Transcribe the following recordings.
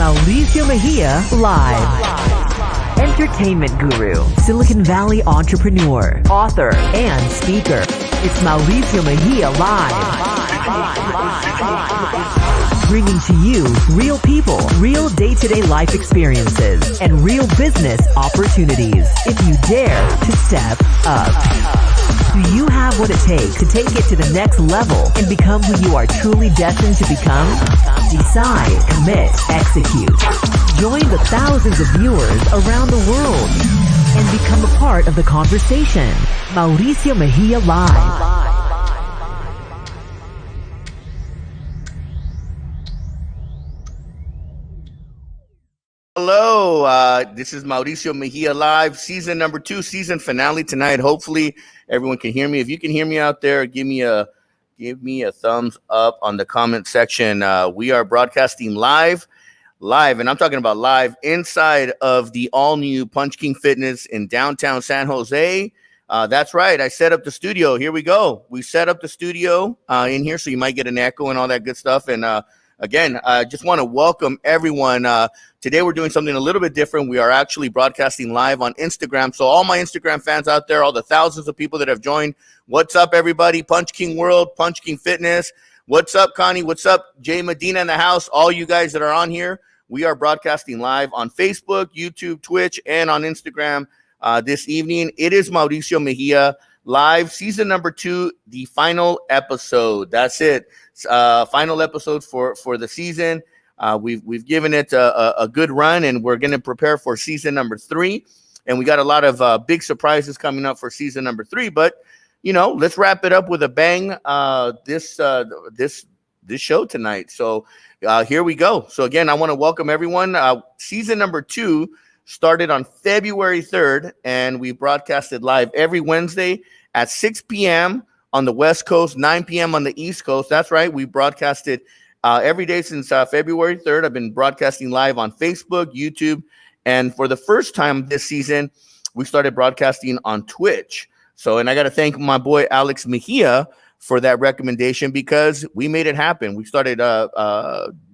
Mauricio Mejia Live. Entertainment guru, Silicon Valley entrepreneur, author, and speaker. It's Mauricio Mejia Live. Bringing to you real people, real day-to-day life experiences, and real business opportunities. If you dare to step up. Do you have what it takes to take it to the next level and become who you are truly destined to become? Decide, commit, execute. Join the thousands of viewers around the world and become a part of the conversation. Mauricio Mejia Live. Hello, this is Mauricio Mejia Live, season number 2, season finale tonight. Hopefully everyone can hear me. If you can hear me out there, give me a thumbs up on the comment section. We are broadcasting live, and I'm talking about live inside of the all-new Punch King Fitness in downtown San Jose. That's right. I set up the studio. Here we go. We set up the studio in here, so you might get an echo and all that good stuff. And again, I just want to welcome everyone. Today we're doing something a little bit different. We are actually broadcasting live on Instagram. So all my Instagram fans out there, all the thousands of people that have joined, what's up, everybody? Punch King World, Punch King Fitness. What's up, Connie? What's up, Jay Medina in the house? All you guys that are on here, we are broadcasting live on Facebook, YouTube, Twitch, and on Instagram this evening. It is Mauricio Mejia Live, season number 2, the final episode. That's it. Final episode for the season. We've given it a good run, and we're going to prepare for season number 3. And we got a lot of big surprises coming up for season number 3. But you know, let's wrap it up with a bang. This show tonight. So here we go. So again, I want to welcome everyone. Season number 2 started on February 3rd, and we broadcasted live every Wednesday at 6 p.m. on the West Coast, 9 p.m. on the East Coast. That's right. We broadcasted every day since February 3rd. I've been broadcasting live on Facebook, YouTube, and for the first time this season, we started broadcasting on Twitch. So, and I got to thank my boy Alex Mejia for that recommendation, because we made it happen. We started,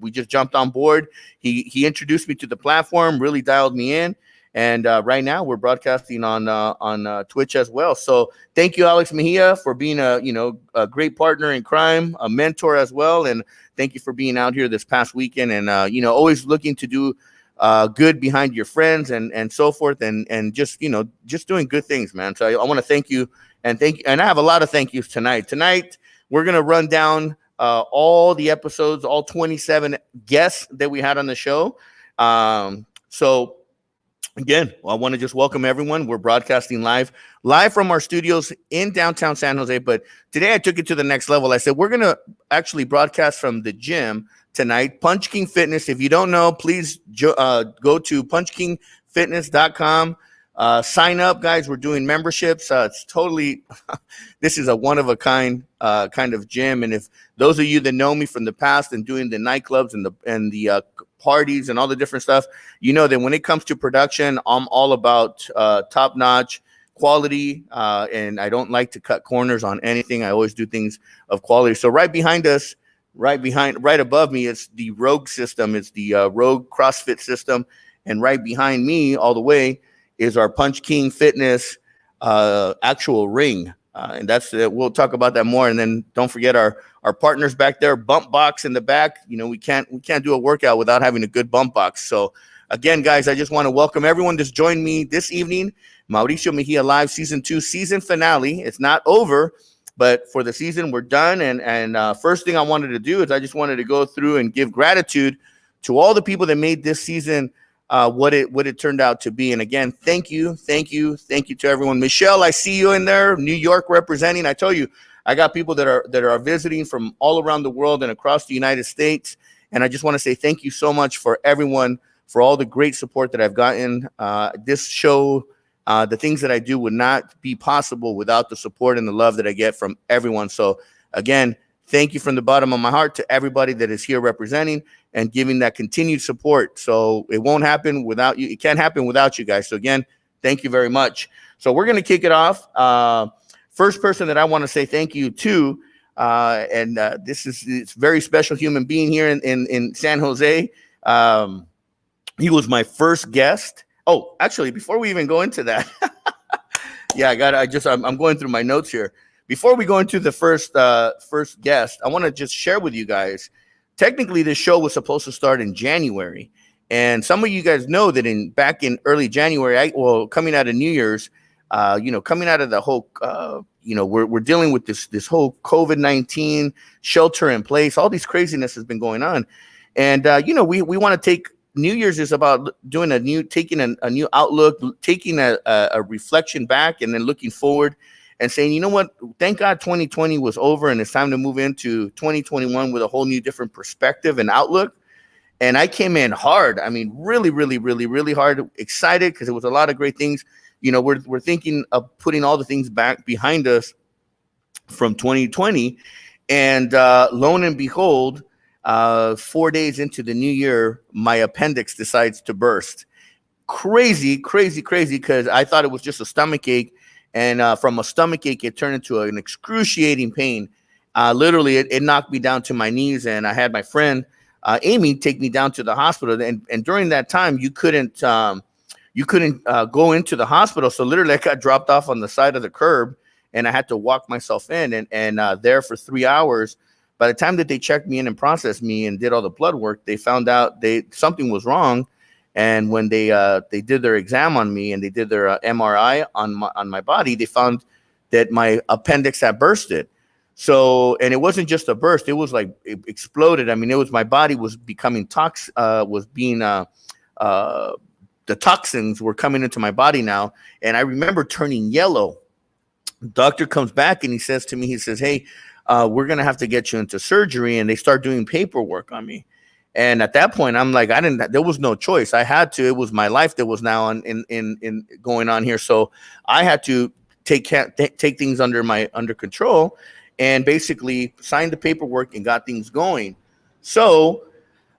we just jumped on board. He introduced me to the platform, really dialed me in. And right now we're broadcasting on Twitch as well. So thank you, Alex Mejia, for being a great partner in crime, a mentor as well. And thank you for being out here this past weekend, and always looking to do good behind your friends and so forth, and just doing good things, man. So I want to thank you, and I have a lot of thank yous tonight. Tonight we're gonna run down all the episodes, all 27 guests that we had on the show. So again, I want to just welcome everyone. We're broadcasting live from our studios in downtown San Jose. But today I took it to the next level. I said, we're going to actually broadcast from the gym tonight, Punch King Fitness. If you don't know, please go to punchkingfitness.com. Sign up, guys. We're doing memberships. It's totally, this is a one-of-a-kind kind of gym. And if those of you that know me from the past and doing the nightclubs and the parties and all the different stuff, you know that when it comes to production, I'm all about top-notch quality, and I don't like to cut corners on anything. I always do things of quality. So right behind us, right above me, it's the Rogue system. It's the Rogue CrossFit system, and right behind me all the way is our Punch King Fitness actual ring. And that's we'll talk about that more. And then don't forget our partners back there, bump box in the back. We can't do a workout without having a good bump box. So again, guys, I just want to welcome everyone that's joined me this evening. Mauricio Mejia Live season 2, season finale. It's not over, but for the season we're done. And first thing I wanted to do is I just wanted to go through and give gratitude to all the people that made this season what it turned out to be. And again, thank you to everyone. Michelle, I see you in there, New York representing. I tell you, I got people that are visiting from all around the world and across the United States. And I just want to say thank you so much for everyone, for all the great support that I've gotten. This show, the things that I do would not be possible without the support and the love that I get from everyone. So again, thank you from the bottom of my heart to everybody that is here representing and giving that continued support. So it won't happen without you. It can't happen without you guys. So again, thank you very much. So we're going to kick it off. First person that I want to say thank you to, this is very special human being here in San Jose. He was my first guest. Oh, actually, before we even go into that, yeah, I'm going through my notes here. Before we go into the first guest, I want to just share with you guys. Technically, this show was supposed to start in January, and some of you guys know that back in early January, coming out of New Year's, coming out of the whole, we're dealing with this whole COVID-19 shelter in place. All these craziness has been going on, and we want to take. New Year's is about taking a new outlook, taking a reflection back, and then looking forward and saying, you know what, thank God 2020 was over and it's time to move into 2021 with a whole new different perspective and outlook. And I came in hard. I mean, really, really, really, really hard, excited because it was a lot of great things. We're thinking of putting all the things back behind us from 2020. And lo and behold, 4 days into the new year, my appendix decides to burst. Crazy, because I thought it was just a stomach ache. And from a stomach ache, it turned into an excruciating pain. Literally, it knocked me down to my knees. And I had my friend, Amy, take me down to the hospital. And during that time, you couldn't go into the hospital. So literally, I got dropped off on the side of the curb. And I had to walk myself in and there for 3 hours. By the time that they checked me in and processed me and did all the blood work, they found out something was wrong. And when they did their exam on me and they did their MRI on my body, they found that my appendix had bursted. So, and it wasn't just a burst; it was like it exploded. I mean, my body was becoming the toxins were coming into my body now, and I remember turning yellow. Doctor comes back and he says to me, "Hey, we're gonna have to get you into surgery," and they start doing paperwork on me. And at that point, I'm like, there was no choice. I had to. It was my life that was now in going on here. So I had to take things under control and basically sign the paperwork and got things going. So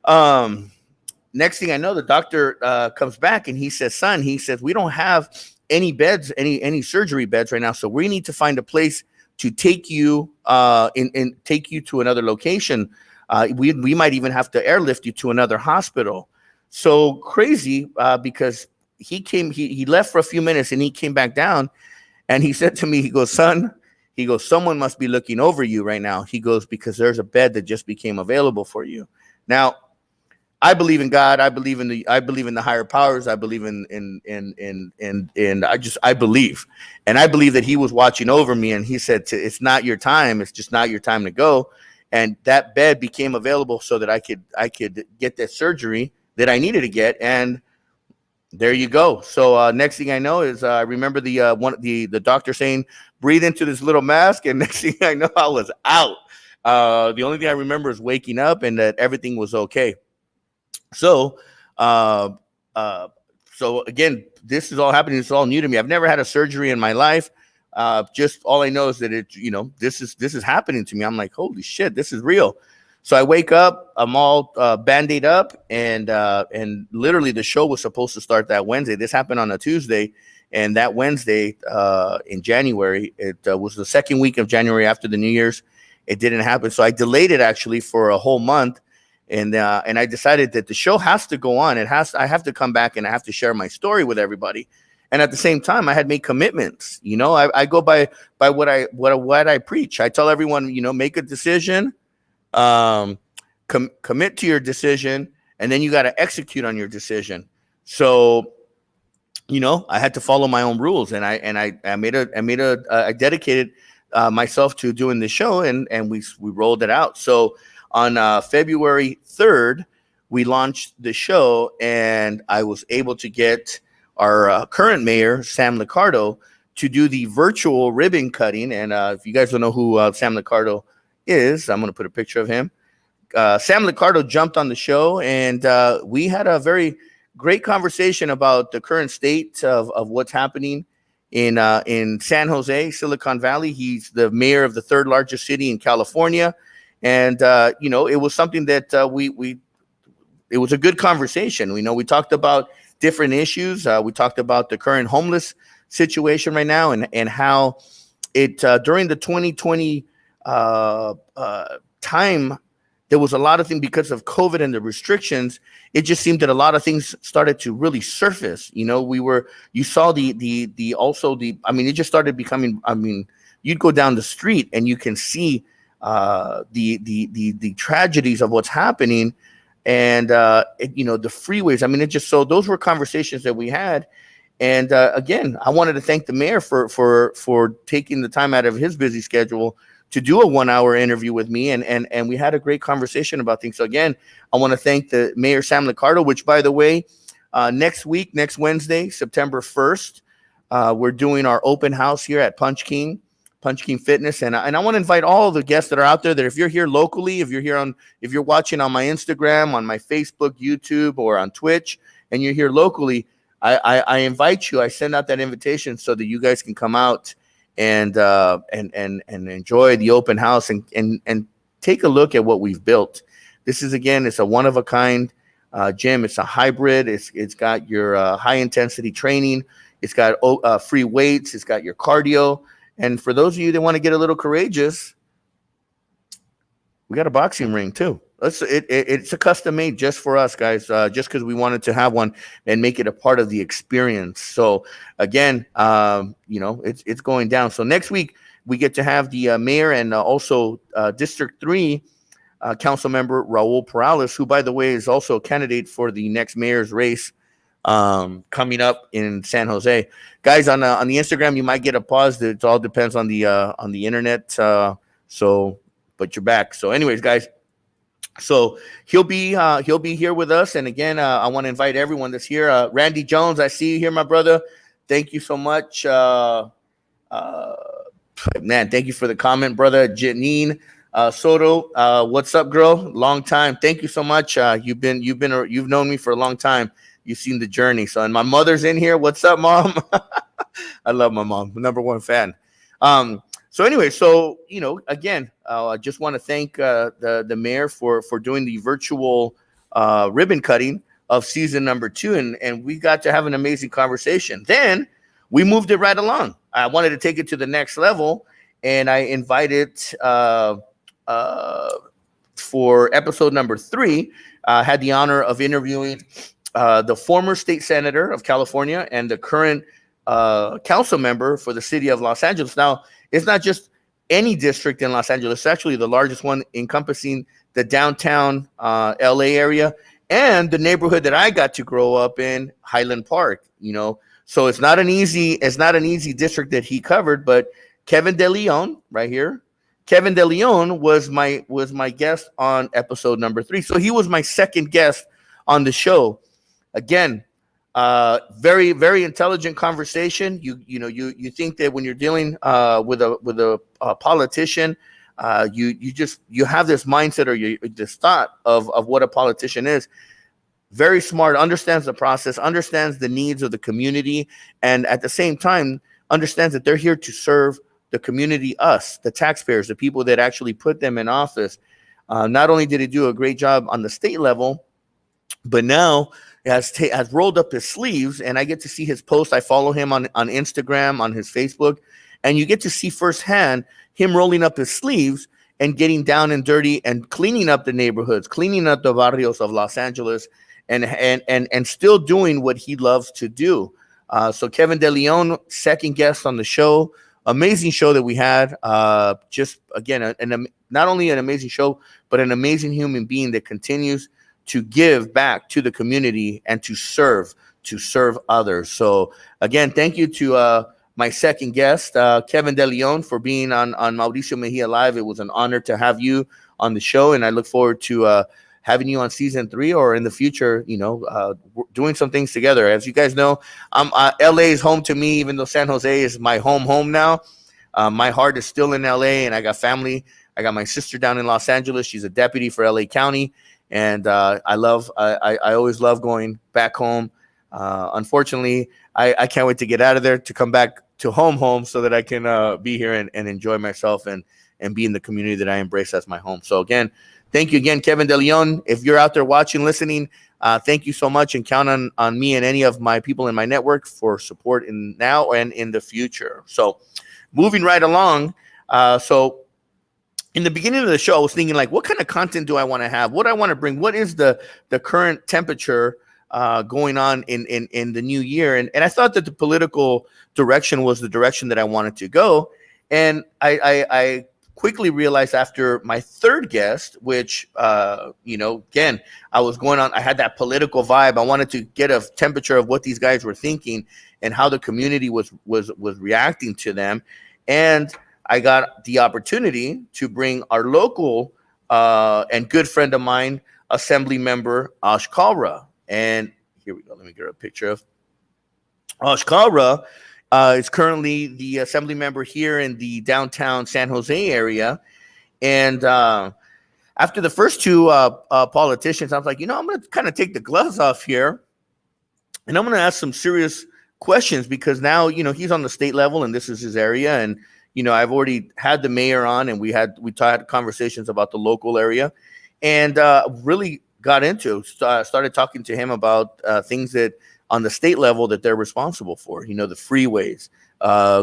next thing I know, the doctor comes back and he says, "Son," he says, "we don't have any beds, any surgery beds right now. So we need to find a place to take you take you to another location. We might even have to airlift you to another hospital." So crazy because he left for a few minutes and he came back down and he said to me, he goes, "Son," he goes, "someone must be looking over you right now." He goes, "because there's a bed that just became available for you." Now, I believe in God. I believe in the higher powers. I believe I believe, and I believe that he was watching over me. And he said, "It's not your time. It's just not your time to go." And that bed became available so that I could get that surgery that I needed to get. And there you go. So next thing I know is I remember the doctor saying, "Breathe into this little mask." And next thing I know, I was out. The only thing I remember is waking up and that everything was okay. So, so again, this is all happening. It's all new to me. I've never had a surgery in my life. Just all I know is that this is happening to me. I'm like, holy shit, this is real. So I wake up, I'm all Band-Aid up, and literally the show was supposed to start that Wednesday. This happened on a Tuesday, and that Wednesday in January, it was the second week of January after the New Year's. It didn't happen, so I delayed it actually for a whole month. And I decided that the show has to go on. I have to come back and I have to share my story with everybody. And at the same time, I had made commitments. I go by what I preach. I tell everyone, make a decision, commit to your decision, and then you got to execute on your decision. So, I had to follow my own rules, and I dedicated myself to doing the show, and we rolled it out. So on February 3rd, we launched the show, and I was able to get our current mayor, Sam Liccardo, to do the virtual ribbon cutting. And if you guys don't know who Sam Liccardo is, I'm going to put a picture of him. Sam Liccardo jumped on the show, and we had a very great conversation about the current state of what's happening in San Jose, Silicon Valley. He's the mayor of the third largest city in California. And, it was something that it was a good conversation. We talked about different issues. We talked about the current homeless situation right now and how it during the 2020 time there was a lot of things because of COVID and the restrictions. It just seemed that a lot of things started to really surface. You saw I mean, it just started becoming, I mean, you'd go down the street and you can see the tragedies of what's happening. And, the freeways, I mean, those were conversations that we had. And again, I wanted to thank the mayor for taking the time out of his busy schedule to do a 1-hour interview with me, and we had a great conversation about things. So again, I want to thank the Mayor Sam Liccardo, which, by the way, next Wednesday, September 1st, we're doing our open house here at Punch King Fitness, and I want to invite all the guests that are out there that if you're here locally, if you're watching on my Instagram, on my Facebook, YouTube, or on Twitch, and you're here locally, I invite you. I send out that invitation so that you guys can come out and enjoy the open house and take a look at what we've built. This is, again, it's a one of a kind gym. It's a hybrid. It's got your high intensity training. It's got free weights. It's got your cardio. And for those of you that want to get a little courageous, we got a boxing ring too. It's a custom made just for us, guys, just because we wanted to have one and make it a part of the experience. So again, it's going down. So next week we get to have the mayor and also District 3 council member Raul Perales, who, by the way, is also a candidate for the next mayor's race coming up in San Jose. Guys, on the Instagram, you might get a pause. It all depends on the internet. But you're back. So anyways, guys, so he'll be here with us. And again, I want to invite everyone that's here. Randy Jones, I see you here, my brother. Thank you so much. Man, thank you for the comment, brother. Janine Soto, what's up, girl? Long time. Thank you so much. You've known me for a long time. You've seen the journey. So, and my mother's in here. What's up, mom? I love my mom. #1 fan. So anyway, again, I just want to thank the mayor for doing the virtual ribbon cutting of season number 2, and we got to have an amazing conversation. Then we moved it right along. I wanted to take it to the next level, and I invited for episode number 3. Had the honor of interviewing the former state senator of California and the current council member for the city of Los Angeles. Now, it's not just any district in Los Angeles. It's actually the largest one, encompassing the downtown LA area and the neighborhood that I got to grow up in, Highland Park. So it's not an easy district that he covered. But Kevin De Leon, right here, Kevin De Leon was my guest on episode number 3. So he was my second guest on the show. Again, very, very intelligent conversation. You think that when you're dealing with a politician, you have this mindset or this thought of what a politician is. Very smart, understands the process, understands the needs of the community, and at the same time understands that they're here to serve the community, us, the taxpayers, the people that actually put them in office. Not only did he do a great job on the state level, but now has rolled up his sleeves, and I get to see his posts. I follow him on Instagram, on his Facebook, and you get to see firsthand him rolling up his sleeves and getting down and dirty and cleaning up the neighborhoods, cleaning up the barrios of Los Angeles, and still doing what he loves to do. So Kevin De Leon, second guest on the show. Amazing show that we had. Just again, not only an amazing show, but an amazing human being that continues to give back to the community and to serve others. So again, thank you to my second guest, Kevin De Leon, for being on Mauricio Mejia Live. It was an honor to have you on the show, and I look forward to having you on season 3 or in the future, doing some things together. As you guys know, LA is home to me, even though San Jose is my home now. My heart is still in LA, and I got family. I got my sister down in Los Angeles. She's a deputy for LA County. And I always love going back home. Unfortunately, I can't wait to get out of there, to come back to home so that I can be here and enjoy myself and be in the community that I embrace as my home. So again, thank you again, Kevin De Leon. If you're out there watching, listening, thank you so much, and count on me and any of my people in my network for support in now and in the future. So moving right along. So in the beginning of the show, I was thinking like, what kind of content do I want to have? What I want to bring? What is the current temperature going on in the new year? And I thought that the political direction was the direction that I wanted to go. And I quickly realized after my third guest, which again, I was going on. I had that political vibe. I wanted to get a temperature of what these guys were thinking and how the community was reacting to them. And I got the opportunity to bring our local and good friend of mine, Assembly Member Ash Kalra. And here we go. Let me get a picture of Ash Kalra. Is currently the Assembly Member here in the downtown San Jose area. And after the first two politicians, I was like, I'm going to kind of take the gloves off here. And I'm going to ask some serious questions because now, he's on the state level and this is his area. And I've already had the mayor on, and we had conversations about the local area, and really got into started talking to him about things that on the state level that they're responsible for. The freeways,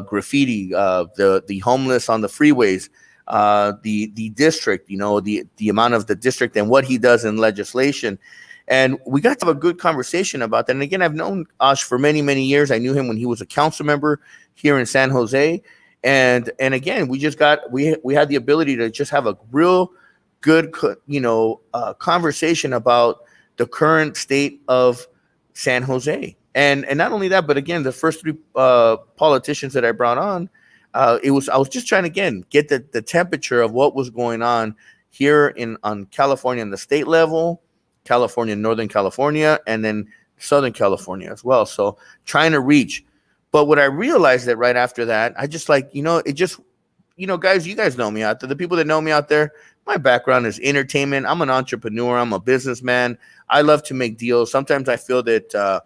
graffiti, the homeless on the freeways, the district. The amount of the district and what he does in legislation. And we got to have a good conversation about that. And again, I've known Ash for many, many years. I knew him when he was a council member here in San Jose. And again, we had the ability to just have a real good, conversation about the current state of San Jose. And not only that, but again, the first three politicians that I brought on, I was just trying to, again, get the temperature of what was going on here on California on the state level, California, Northern California, and then Southern California as well. So trying to reach. But what I realized that right after that, I just guys, you guys know me out there. The people that know me out there, my background is entertainment. I'm an entrepreneur. I'm a businessman. I love to make deals. Sometimes I feel that,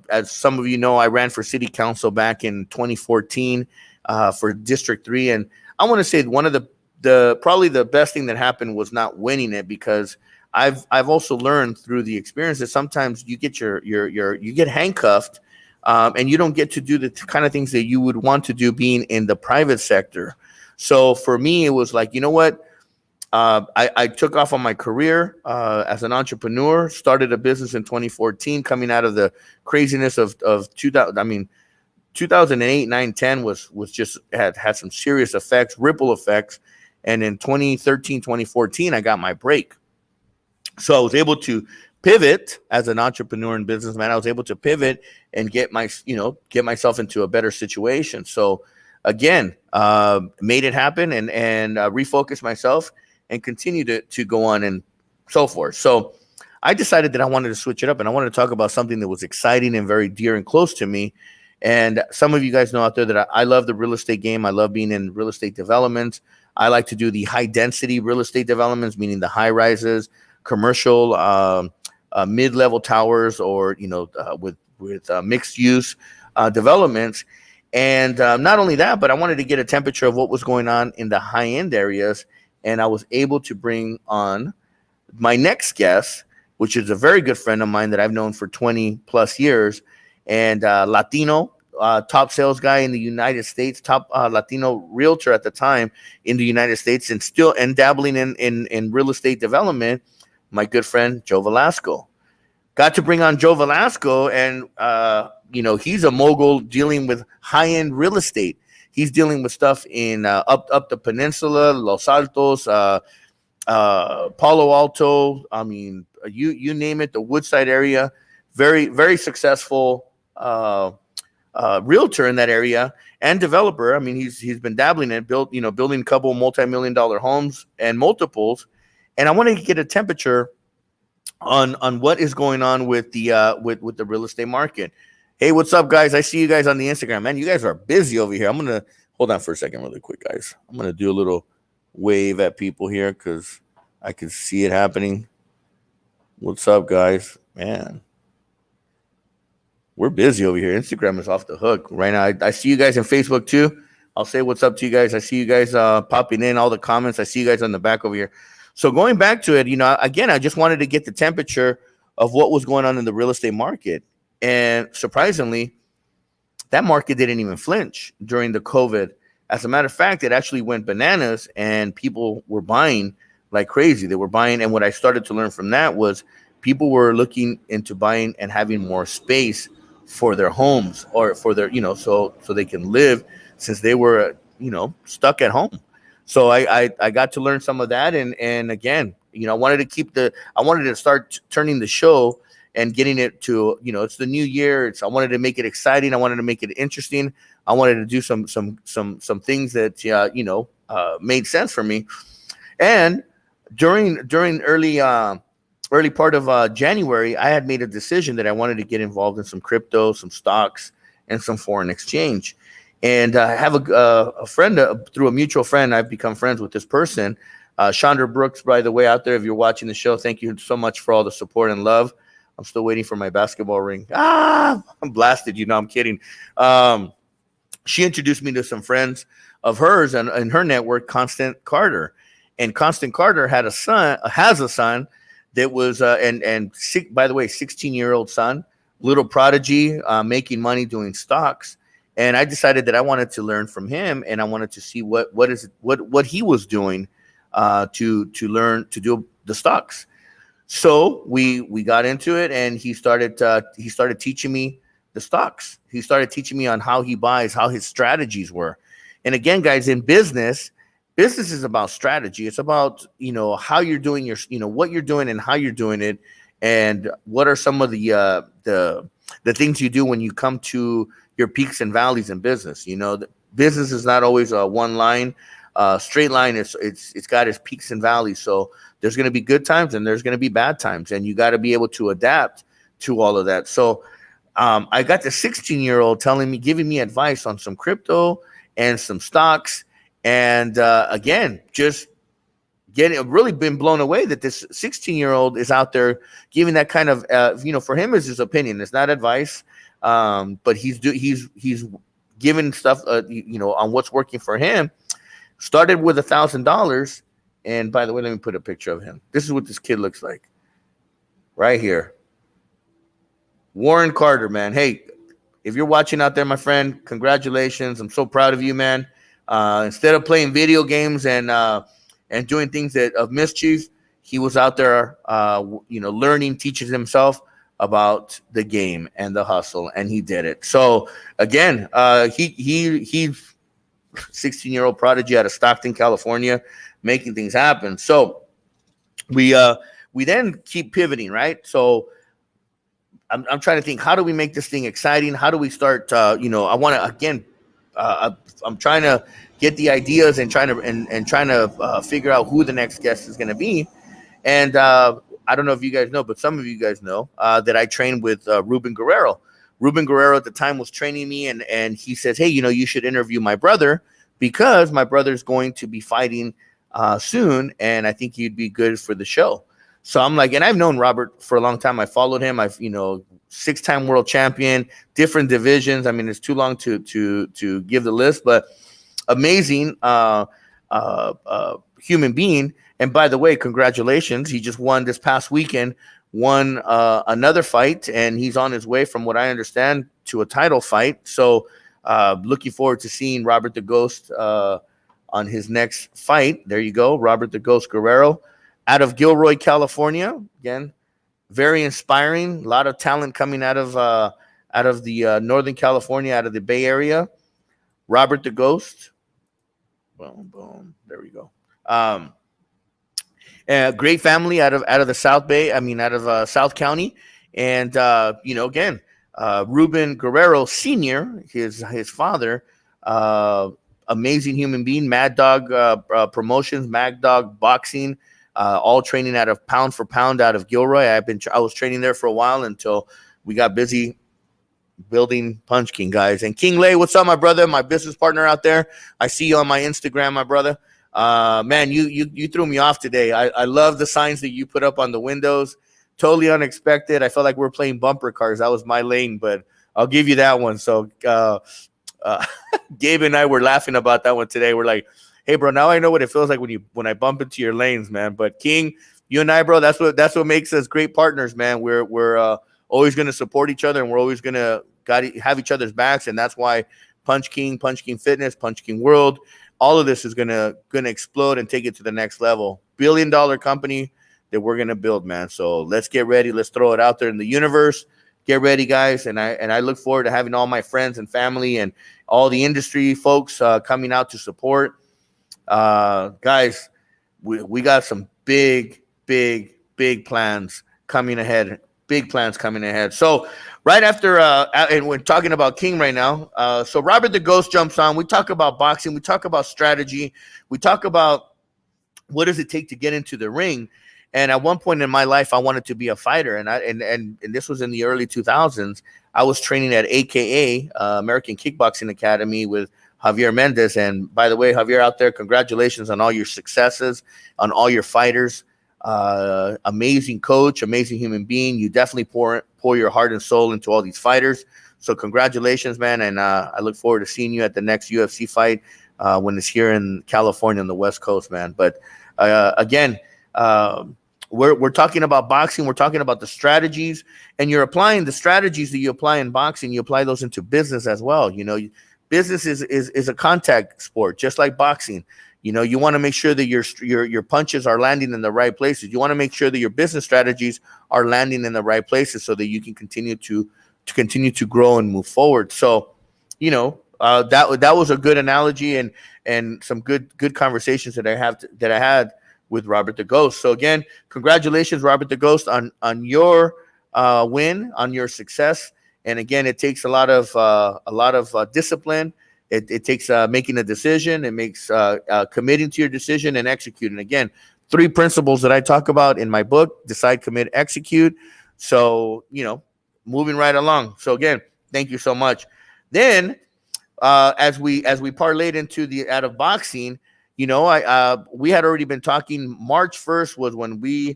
as some of you know, I ran for city council back in 2014 for District 3. And I want to say one of the probably the best thing that happened was not winning it, because I've also learned through the experience that sometimes you get you get handcuffed. And you don't get to do the kind of things that you would want to do being in the private sector. So for me, it was like, what? I took off on my career as an entrepreneur, started a business in 2014, coming out of the craziness of 2000. I mean, 2008, 9, 10 was just had some serious effects, ripple effects. And in 2013, 2014, I got my break. So I was able to pivot as an entrepreneur and businessman. I was able to pivot and get myself into a better situation. So again, made it happen and refocused myself and continue to go on and so forth. So I decided that I wanted to switch it up, and I wanted to talk about something that was exciting and very dear and close to me. And some of you guys know out there that I love the real estate game. I love being in real estate developments. I like to do the high density real estate developments, meaning the high rises, commercial, mid-level towers, or with mixed use developments. And not only that, but I wanted to get a temperature of what was going on in the high end areas. And I was able to bring on my next guest, which is a very good friend of mine that I've known for 20 plus years, and Latino, top sales guy in the United States, top Latino realtor at the time in the United States, and dabbling in real estate development, my good friend Joe Velasco. Got to bring on Joe Velasco, and he's a mogul dealing with high-end real estate. He's dealing with stuff in up the peninsula, Los Altos, Palo Alto. I mean, you name it, the Woodside area. Very, very successful realtor in that area and developer. I mean, he's been dabbling in it, building a couple multi-million-dollar homes and multiples. And I wanted to get a temperature on what is going on with the with the real estate market. Hey, what's up, guys? I see you guys on the Instagram. Man, you guys are busy over here. I'm going to hold on for a second really quick, guys. I'm going to do a little wave at people here because I can see it happening. What's up, guys? Man, we're busy over here. Instagram is off the hook right now. I see you guys on Facebook too. I'll say what's up to you guys. I see you guys popping in, all the comments. I see you guys on the back over here. So going back to it, again, I just wanted to get the temperature of what was going on in the real estate market. And surprisingly, that market didn't even flinch during the COVID As a matter of fact, it actually went bananas, and people were buying like crazy. They were buying, and what I started to learn from that was people were looking into buying and having more space for their homes, or for their, so they can live, since they were, stuck at home. So I got to learn some of that, and again, I wanted to start turning the show and getting it to, it's the new year. I wanted to make it exciting. I wanted to make it interesting. I wanted to do some things that made sense for me. And during early part of January, I had made a decision that I wanted to get involved in some crypto, some stocks, and some foreign exchange. And I have a friend, through a mutual friend. I've become friends with this person, Chandra Brooks, by the way, out there. If you're watching the show, thank you so much for all the support and love. I'm still waiting for my basketball ring. I'm blasted. I'm kidding. She introduced me to some friends of hers and her network, Constant Carter. And Constant Carter has a son that was, by the way, 16-year-old son, little prodigy, making money doing stocks. And I decided that I wanted to learn from him, and I wanted to see what he was doing to learn to do the stocks. So we got into it, and he started teaching me the stocks. He started teaching me on how he buys, how his strategies were. And again, guys, in business is about strategy. It's about, how you're doing what you're doing and how you're doing it, and what are some of the things you do when you come to your peaks and valleys in business. Business is not always a one line, straight line. It's got its peaks and valleys. So there's going to be good times and there's going to be bad times, and you got to be able to adapt to all of that. So I got the 16-year-old giving me advice on some crypto and some stocks. And again, just really been blown away that this 16-year-old is out there giving that kind of, for him, is his opinion. It's not advice, but he's giving stuff, on what's working for him. Started with $1,000, and by the way, let me put a picture of him. This is what this kid looks like, right here. Warren Carter, man. Hey, if you're watching out there, my friend, congratulations. I'm so proud of you, man. Instead of playing video games and doing things of mischief, he was out there, learning, teaching himself about the game and the hustle, and he did it. So again, he's 16-year-old prodigy out of Stockton, California, making things happen. So we then keep pivoting, right? So I'm trying to think, how do we make this thing exciting? How do we start? I want to, again, I'm trying to get the ideas and trying to figure out who the next guest is going to be. And I don't know if you guys know, but some of you guys know that I trained with Ruben Guerrero. Ruben Guerrero at the time was training me, and he says, hey, you should interview my brother, because my brother's going to be fighting soon, and I think he'd be good for the show. So I'm like, and I've known Robert for a long time. I followed him. I've, 6-time world champion, different divisions. I mean, it's too long to give the list, but amazing human being. And by the way, congratulations. He just won this past weekend, won another fight, and he's on his way, from what I understand, to a title fight. So looking forward to seeing Robert the Ghost on his next fight. There you go, Robert the Ghost Guerrero, out of Gilroy, California. Again, very inspiring. A lot of talent coming out of the Northern California, out of the Bay Area. Robert the Ghost. Boom, boom. There we go. Great family out of the South Bay. I mean, out of South County. And again, Ruben Guerrero Sr., his father, amazing human being. Mad Dog Promotions, Mad Dog Boxing. All training out of Pound for Pound out of Gilroy. I was training there for a while until we got busy building Punch King, guys. And King Lay, what's up, my brother? My business partner out there. I see you on my Instagram, my brother. Man, you threw me off today. I love the signs that you put up on the windows. Totally unexpected. I felt like we were playing bumper cars. That was my lane, but I'll give you that one. So Gabe and I were laughing about that one today. We're like, hey, bro, now I know what it feels like when I bump into your lanes, man. But King, you and I, bro, that's what makes us great partners, man. We're always going to support each other, and we're always going to have each other's backs, and that's why Punch King Fitness, Punch King World. All of this is gonna explode and take it to the next level. $1 billion company that we're gonna build, man. So let's get ready. Let's throw it out there in the universe. Get ready, guys. And I look forward to having all my friends and family and all the industry folks coming out to support. Guys, we got some big plans coming ahead. Big plans coming ahead. So right after, and we're talking about King right now. So Robert the Ghost jumps on. We talk about boxing. We talk about strategy. We talk about what does it take to get into the ring. And at one point in my life, I wanted to be a fighter. And this was in the early 2000s. I was training at AKA, American Kickboxing Academy, with Javier Mendez. And by the way, Javier out there, congratulations on all your successes, on all your fighters. Amazing coach, amazing human being. You definitely pour your heart and soul into all these fighters. So congratulations, man. And I look forward to seeing you at the next UFC fight when it's here in California on the West Coast, man. But again, we're talking about boxing. We're talking about the strategies, and you're applying the strategies that you apply in boxing. You apply those into business as well. You know, business is a contact sport, just like boxing. You know, you want to make sure that your punches are landing in the right places. You want to make sure that your business strategies are landing in the right places so that you can continue to grow and move forward. So, you know, that was a good analogy and some good conversations that I had with Robert the Ghost. So again, congratulations, Robert the Ghost, on your win, on your success. And again, it takes a lot of discipline. It takes making a decision. It makes committing to your decision and executing. Again, 3 principles that I talk about in my book: decide, commit, execute. So, you know, moving right along. So again, thank you so much. Then, as we parlayed into the out of boxing, you know, we had already been talking. March 1st was when we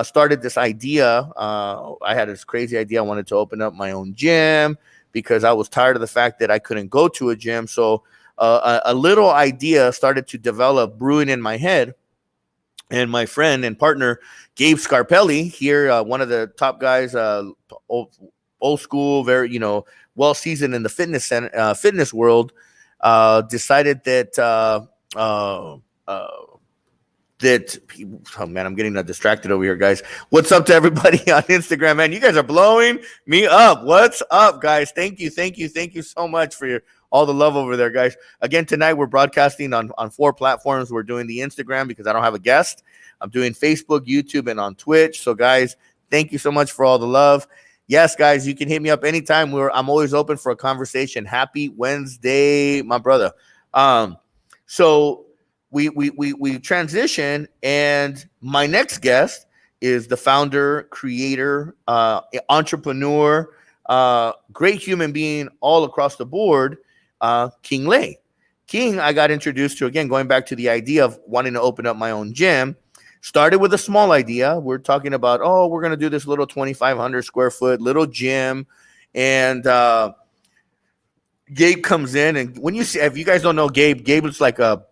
started this idea. I had this crazy idea. I wanted to open up my own gym, because I was tired of the fact that I couldn't go to a gym. So a little idea started to develop, brewing in my head. And my friend and partner, Gabe Scarpelli, here, one of the top guys, old school, very, you know, well-seasoned in the fitness world, decided that oh man, I'm getting distracted over here, guys. What's up to everybody on Instagram, man? You guys are blowing me up. What's up, guys? Thank you so much for all the love over there, guys. Again, tonight we're broadcasting on 4 platforms. We're doing the Instagram because I don't have a guest. I'm doing Facebook, YouTube, and on Twitch. So, guys, thank you so much for all the love. Yes, guys, you can hit me up anytime. I'm always open for a conversation. Happy Wednesday, my brother. So we transition, and my next guest is the founder, creator, entrepreneur, great human being all across the board, King Lay. King, I got introduced to, again, going back to the idea of wanting to open up my own gym. Started with a small idea. We're talking about, we're going to do this little 2,500 square foot little gym. And Gabe comes in, and when you see, if you guys don't know Gabe is like a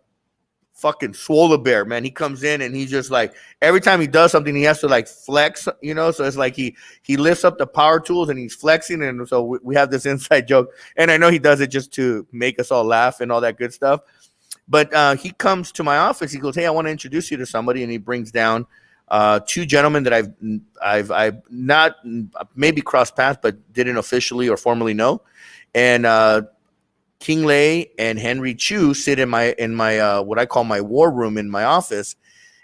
fucking swole bear, man. He comes in and he's just like, every time he does something, he has to like flex, you know. So it's like he lifts up the power tools and he's flexing. And so we have this inside joke, and I know he does it just to make us all laugh and all that good stuff. But he comes to my office. He goes, "Hey, I want to introduce you to somebody," and he brings down 2 gentlemen that I've not maybe crossed paths, but didn't officially or formally know. And King Lay and Henry Chu sit in my what I call my war room in my office,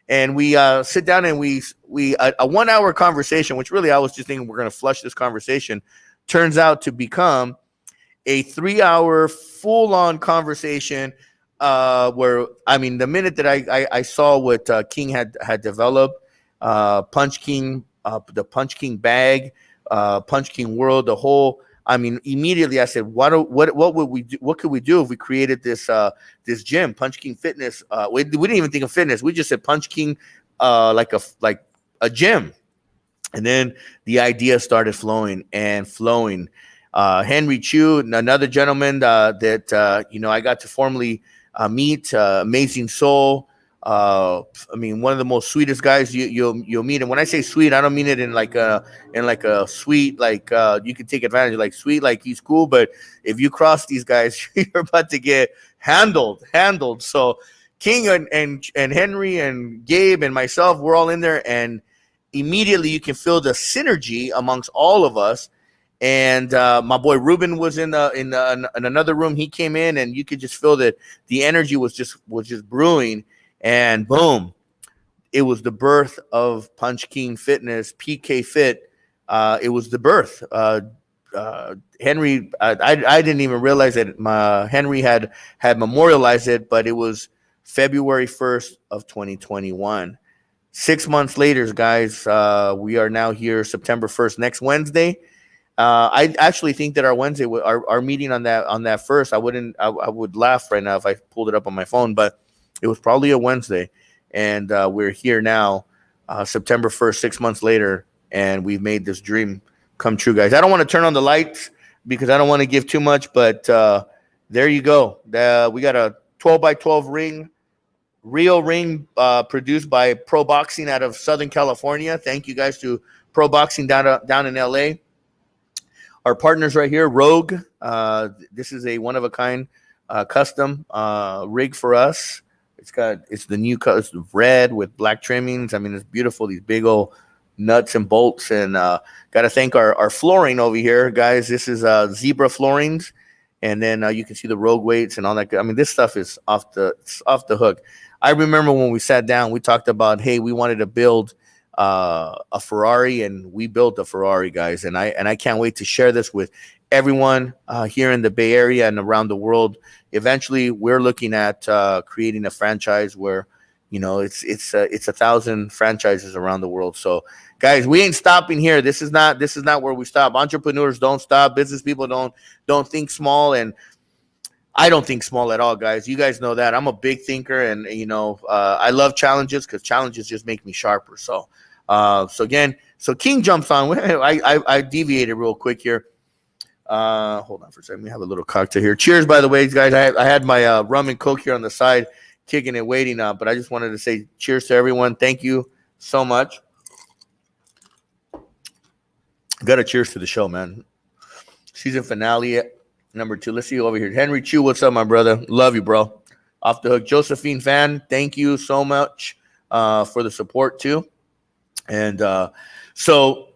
and we sit down and we a 1 hour conversation, which really I was just thinking we're going to flush this conversation, turns out to become a 3 hour full on conversation. Where, I mean, the minute that I saw what King had developed, Punch King, the Punch King bag, Punch King World, the whole. I mean, immediately I said, what would we do? What could we do if we created this gym, Punch King Fitness? We didn't even think of fitness. We just said Punch King, like a gym, and then the idea started flowing. Henry Chu, another gentleman that I got to formally meet, amazing soul, I mean, one of the most sweetest guys you'll meet. And when I say sweet, I don't mean it in like a sweet, like you can take advantage of, like sweet, like he's cool. But if you cross these guys, you're about to get handled. So King and Henry and Gabe and myself, we're all in there, and immediately you can feel the synergy amongst all of us. And my boy Ruben was in another room. He came in, and you could just feel that the energy was just brewing. And boom, it was the birth of Punch King Fitness, PK Fit. It was the birth. Henry, I didn't even realize that Henry had memorialized it, but it was February 1st of 2021. 6 months later, guys, we are now here September 1st, next Wednesday. I actually think that our Wednesday, our meeting on that first, I would laugh right now if I pulled it up on my phone, but it was probably a Wednesday, and we're here now, September 1st, 6 months later, and we've made this dream come true, guys. I don't want to turn on the lights because I don't want to give too much, but there you go. We got a 12 by 12 ring, real ring, produced by Pro Boxing out of Southern California. Thank you guys to Pro Boxing down in LA. Our partners right here, Rogue. This is a one of a kind custom rig for us. It's the new color, it's red with black trimmings. I mean, it's beautiful. These big old nuts and bolts. And got to thank our flooring over here, guys. This is zebra floorings, and then you can see the Rogue weights and all that. I mean, this stuff is off the hook. I remember when we sat down, we talked about, hey, we wanted to build a Ferrari, and we built a Ferrari, guys. And I can't wait to share this with everyone here in the Bay Area and around the world. Eventually, we're looking at creating a franchise where, you know, it's 1,000 franchises around the world. So, guys, we ain't stopping here. This is not where we stop. Entrepreneurs don't stop. Business people don't think small, and I don't think small at all, guys. You guys know that. I'm a big thinker, and you know, I love challenges because challenges just make me sharper. So, so King jumps on. I deviated real quick here. Hold on for a second. We have a little cocktail here. Cheers, by the way, guys. I had my rum and Coke here on the side, kicking and waiting up. But I just wanted to say cheers to everyone. Thank you so much. Got a cheers to the show, man. Season finale number 2. Let's see you over here. Henry Chu, what's up, my brother? Love you, bro. Off the hook. Josephine Fan, thank you so much for the support too. And so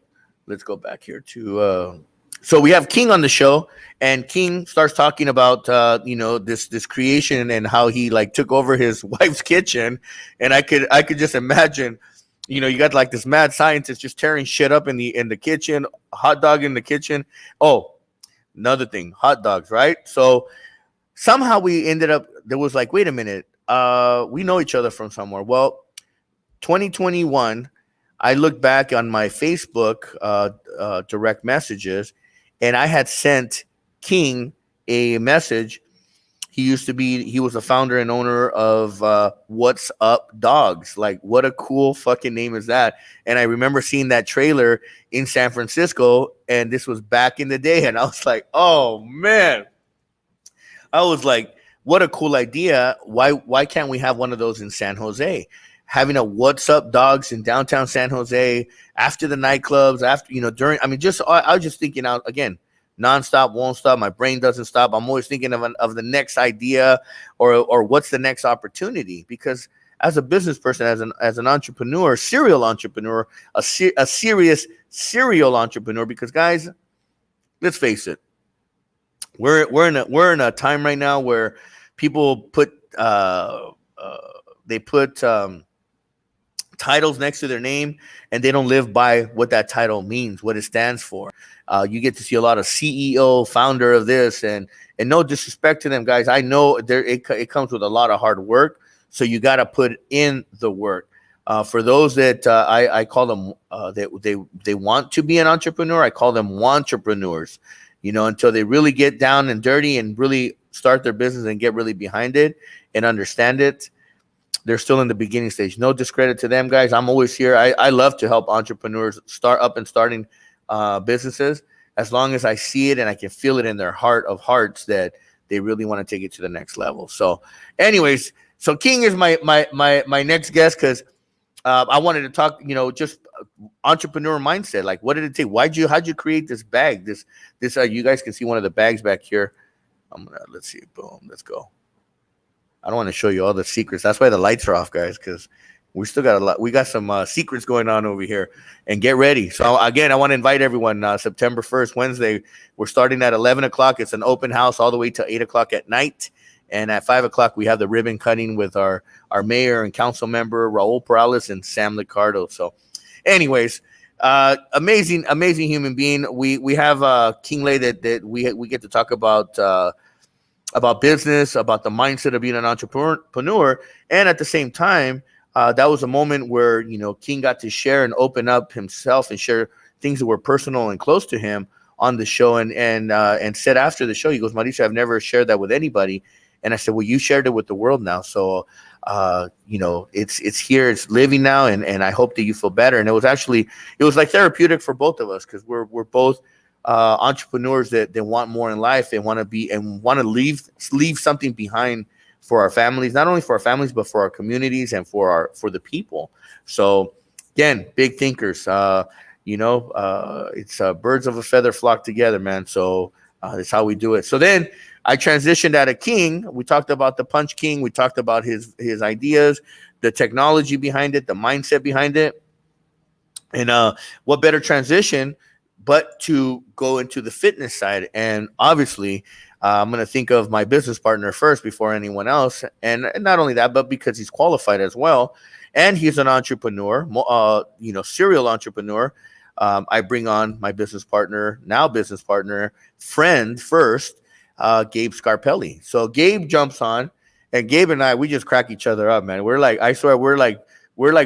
let's go back here to so we have King on the show, and King starts talking about you know, this creation and how he like took over his wife's kitchen. And I could just imagine, you know, you got like this mad scientist just tearing shit up in the kitchen, hot dog in the kitchen. Oh, another thing, hot dogs, right? So somehow we ended up, there was like, wait a minute, we know each other from somewhere. Well, 2021, I looked back on my Facebook direct messages, and I had sent King a message. He was the founder and owner of What's Up Dogs. Like, what a cool fucking name is that? And I remember seeing that trailer in San Francisco, and this was back in the day. And I was like, oh man. I was like, what a cool idea. Why can't we have one of those in San Jose? Having a What's Up Dogs in downtown San Jose, after the nightclubs, after, you know, during, I mean, I was just thinking out again, nonstop, won't stop. My brain doesn't stop. I'm always thinking of the next idea or what's the next opportunity. Because as a business person, as an entrepreneur, serial entrepreneur, a serious serial entrepreneur, because guys, let's face it, we're in a time right now where people put titles next to their name, and they don't live by what that title means, what it stands for. You get to see a lot of CEO, founder of this, and no disrespect to them, guys. I know it comes with a lot of hard work, so you got to put in the work. For those that I call them, they want to be an entrepreneur, I call them wantrepreneurs. You know, until they really get down and dirty and really start their business and get really behind it and understand it, they're still in the beginning stage. No discredit to them, guys. I'm always here. I love to help entrepreneurs starting businesses, as long as I see it and I can feel it in their heart of hearts that they really want to take it to the next level. So anyways, So King is my next guest because I wanted to talk, just entrepreneur mindset. Like, what did it take? How'd you create this bag? This you guys can see one of the bags back here. Let's see, boom, let's go. I don't want to show you all the secrets. That's why the lights are off, guys, because we still got a lot. We got some secrets going on over here. And get ready. So again, I want to invite everyone. September 1st, Wednesday, we're starting at 11 o'clock. It's an open house all the way to 8 o'clock at night. And at 5 o'clock, we have the ribbon cutting with our mayor and council member, Raul Perales and Sam Licardo. So anyways, amazing human being. We have King Lay that we get to talk about business, about the mindset of being an entrepreneur. And at the same time, that was a moment where, King got to share and open up himself and share things that were personal and close to him on the show. And said after the show, he goes, Mauricio, I've never shared that with anybody. And I said, well, you shared it with the world now. So, it's here, it's living now. And I hope that you feel better. And it was like therapeutic for both of us, because we're both entrepreneurs that want more in life and want to leave something behind for our families, not only for our families, but for our communities and for the people. So again, big thinkers, it's birds of a feather flock together, man. So that's how we do it. So then I transitioned out of King. We talked about the Punch King. We talked about his ideas, the technology behind it, the mindset behind it. And what better transition but to go into the fitness side. And obviously, I'm going to think of my business partner first before anyone else. And not only that, but because he's qualified as well. And he's an entrepreneur, serial entrepreneur. I bring on my business partner, friend first, Gabe Scarpelli. So Gabe jumps on, and Gabe and I, we just crack each other up, man. I swear, we're like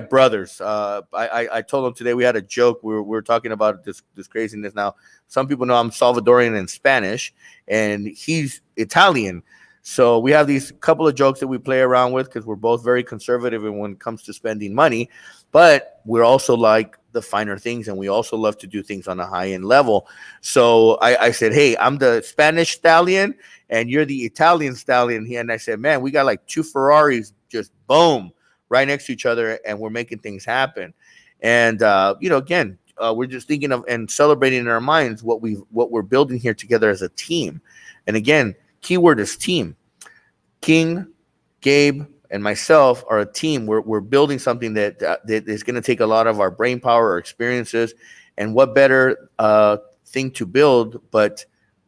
brothers. I told him today we had a joke. We were talking about this craziness. Now, some people know I'm Salvadorian and Spanish, and he's Italian. So we have these couple of jokes that we play around with because we're both very conservative when it comes to spending money. But we're also like the finer things, and we also love to do things on a high-end level. So I said, hey, I'm the Spanish stallion, and you're the Italian stallion here. And I said, man, we got like two Ferraris, just boom, right next to each other, and we're making things happen. And again, we're just thinking of and celebrating in our minds what we're building here together as a team. And again, keyword is team. King, Gabe, and myself are a team. We're building something that is going to take a lot of our brain power, our experiences, and what better thing to build but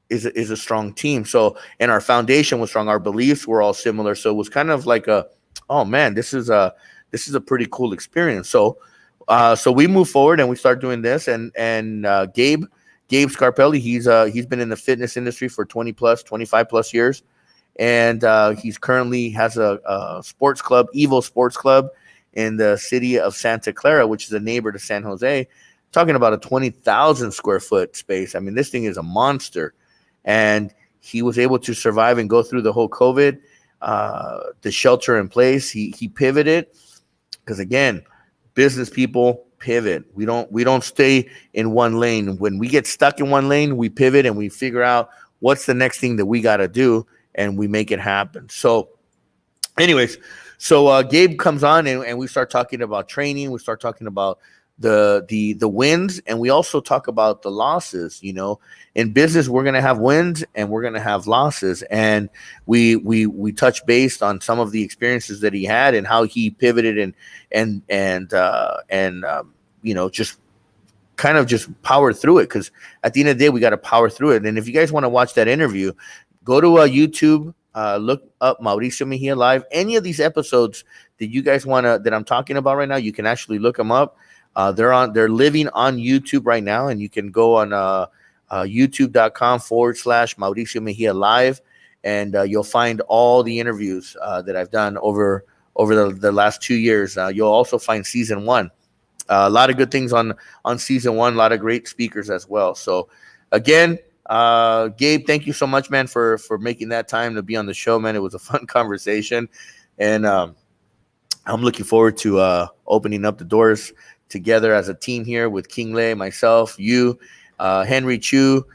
is a strong team. So, and our foundation was strong. Our beliefs were all similar. So it was kind of like oh man, this is a pretty cool experience. So we move forward and we start doing this. And Gabe Scarpelli, he's been in the fitness industry for 25 plus years. And he's currently has a sports club, Evo Sports Club, in the city of Santa Clara, which is a neighbor to San Jose. Talking about a 20,000 square foot space. I mean, this thing is a monster. And he was able to survive and go through the whole COVID, the shelter in place. He pivoted because, again, business people pivot. We don't stay in one lane. When we get stuck in one lane, we pivot and we figure out what's the next thing that we got to do, and we make it happen. So anyways, Gabe comes on and we start talking about training. We start talking about the wins, and we also talk about the losses. In business, we're going to have wins and we're going to have losses. And we touch base on some of the experiences that he had and how he pivoted and just kind of just powered through it. Because at the end of the day, we got to power through it. And if you guys want to watch that interview, go to YouTube, look up Mauricio Mejia Live. Any of these episodes that you guys that I'm talking about right now, you can actually look them up. They're living on YouTube right now, and you can go on youtube.com/Mauricio Mejia Live, and you'll find all the interviews that I've done over the last 2 years. You'll also find season 1. A lot of good things on season 1, a lot of great speakers as well. So again, Gabe, thank you so much, man, for making that time to be on the show, man. It was a fun conversation, and I'm looking forward to opening up the doors together as a team here with King Lay, myself, you, Henry Chu,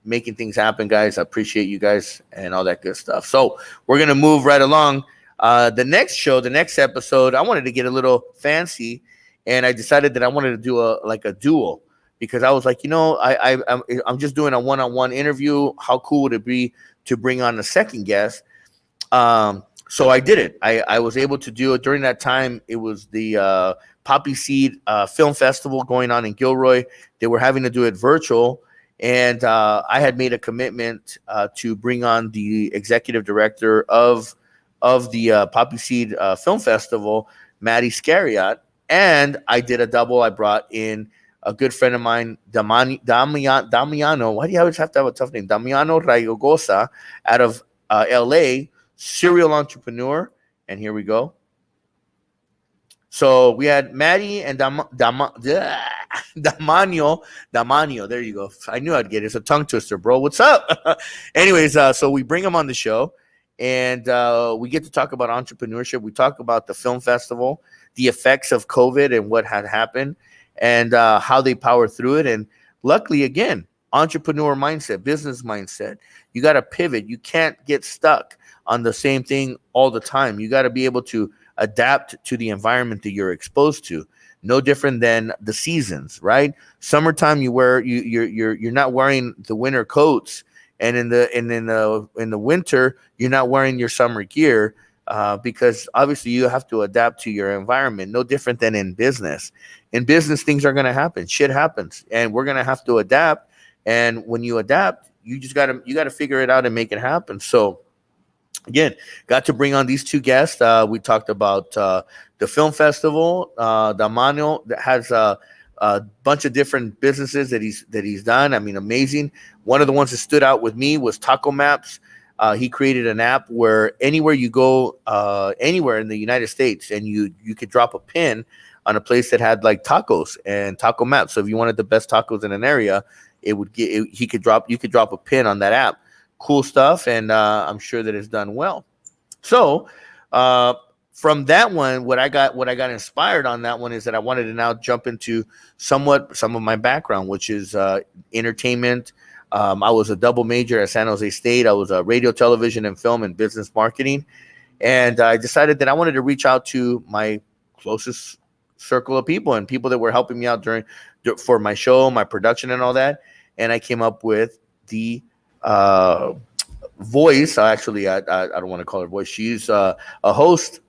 making things happen, guys. I appreciate you guys and all that good stuff. So we're going to move right along. The next episode, I wanted to get a little fancy, and I decided that I wanted to do a duel, because I was like, I'm just doing a one-on-one interview. How cool would it be to bring on a second guest? So I did it. I was able to do it during that time. It was the Poppy Seed Film Festival going on in Gilroy. They were having to do it virtual, and I had made a commitment to bring on the executive director of the Poppy Seed Film Festival, Maddie Scariot, and I did a double. I brought in a good friend of mine, Damiano. Why do you always have to have a tough name? Damiano Rayogosa, out of L.A., serial entrepreneur. And here we go. So we had Maddie and Damanio. There you go. I knew I'd get it. It's a tongue twister, bro. What's up? Anyways, so we bring them on the show, and we get to talk about entrepreneurship. We talk about the film festival, the effects of COVID and what had happened, and how they power through it. And luckily, again, entrepreneur mindset, business mindset. You got to pivot. You can't get stuck on the same thing all the time. You got to be able to adapt to the environment that you're exposed to. No different than the seasons, right? Summertime, you're not wearing the winter coats, and in the winter, you're not wearing your summer gear, because obviously you have to adapt to your environment. No different than in business. In business, things are going to happen. Shit happens, and we're going to have to adapt. And when you adapt, you got to figure it out and make it happen. So again, got to bring on these two guests. We talked about the film festival. Damano has a bunch of different businesses that he's done. I mean, amazing. One of the ones that stood out with me was Taco Maps. He created an app where anywhere you go, anywhere in the United States, and you could drop a pin on a place that had like tacos and Taco Maps. So if you wanted the best tacos in an area, you could drop a pin on that app. Cool stuff, and I'm sure that it's done well. So from that one, what I got inspired on that one is that I wanted to now jump into some of my background, which is entertainment. I was a double major at San Jose State. I was a radio, television, and film and business marketing, and I decided that I wanted to reach out to my closest circle of people and people that were helping me out for my show, my production, and all that. And I came up with the voice. Actually, I don't want to call her voice. She's a host,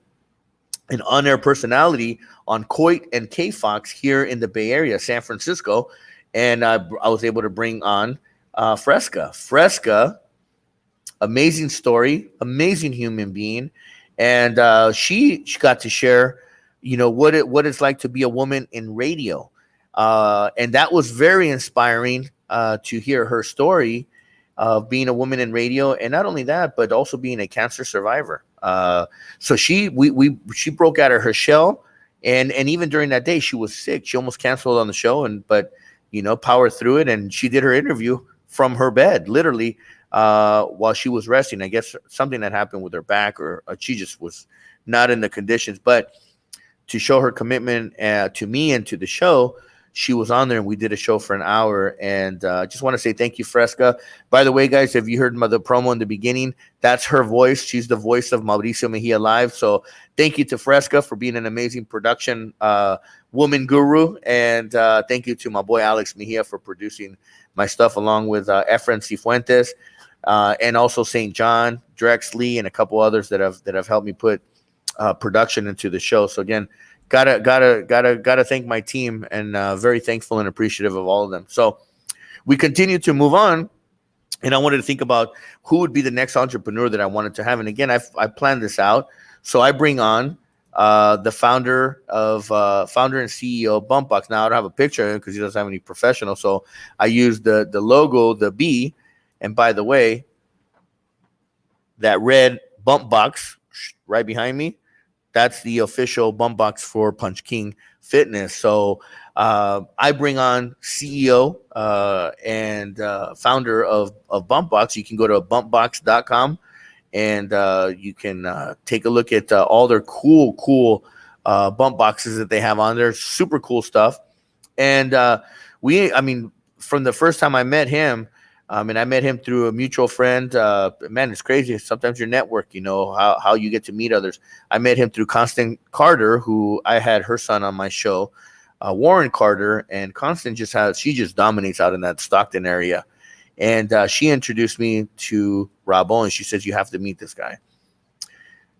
an on-air personality on Coit and K-Fox here in the Bay Area, San Francisco. And I was able to bring on Fresca, amazing story, amazing human being. And she got to share, what it's like to be a woman in radio. And that was very inspiring to hear her story of being a woman in radio, and not only that, but also being a cancer survivor. So she broke out of her shell, and even during that day, she was sick. She almost canceled on the show, but powered through it, and she did her interview from her bed, literally, while she was resting. I guess something that happened with her back, or she just was not in the conditions. But to show her commitment to me and to the show, she was on there, and we did a show for an hour. And I just want to say thank you, Fresca. By the way, guys, if you heard the promo in the beginning, that's her voice. She's the voice of Mauricio Mejia Live. So thank you to Fresca for being an amazing production woman guru. And thank you to my boy Alex Mejia for producing my stuff, along with Efren Cifuentes, and also St. John, Drex Lee, and a couple others that have helped me put production into the show. So again, gotta thank my team, and very thankful and appreciative of all of them. So we continue to move on, and I wanted to think about who would be the next entrepreneur that I wanted to have. And again, I planned this out. So I bring on the founder and CEO of Bumpbox. Now I don't have a picture of him because he doesn't have any professional. So I used the logo, the B. And by the way, that red Bumpbox right behind me, that's the official bump box for Punch King Fitness. So I bring on CEO and founder of Bumpbox. You can go to bumpbox.com, and you can take a look at all their cool bump boxes that they have on there. Super cool stuff. And from the first time I met him, And I met him through a mutual friend. Man, it's crazy. Sometimes your network, how you get to meet others. I met him through Constant Carter, who I had her son on my show, Warren Carter, and Constant she just dominates out in that Stockton area. And she introduced me to Rob Owens. She says, you have to meet this guy.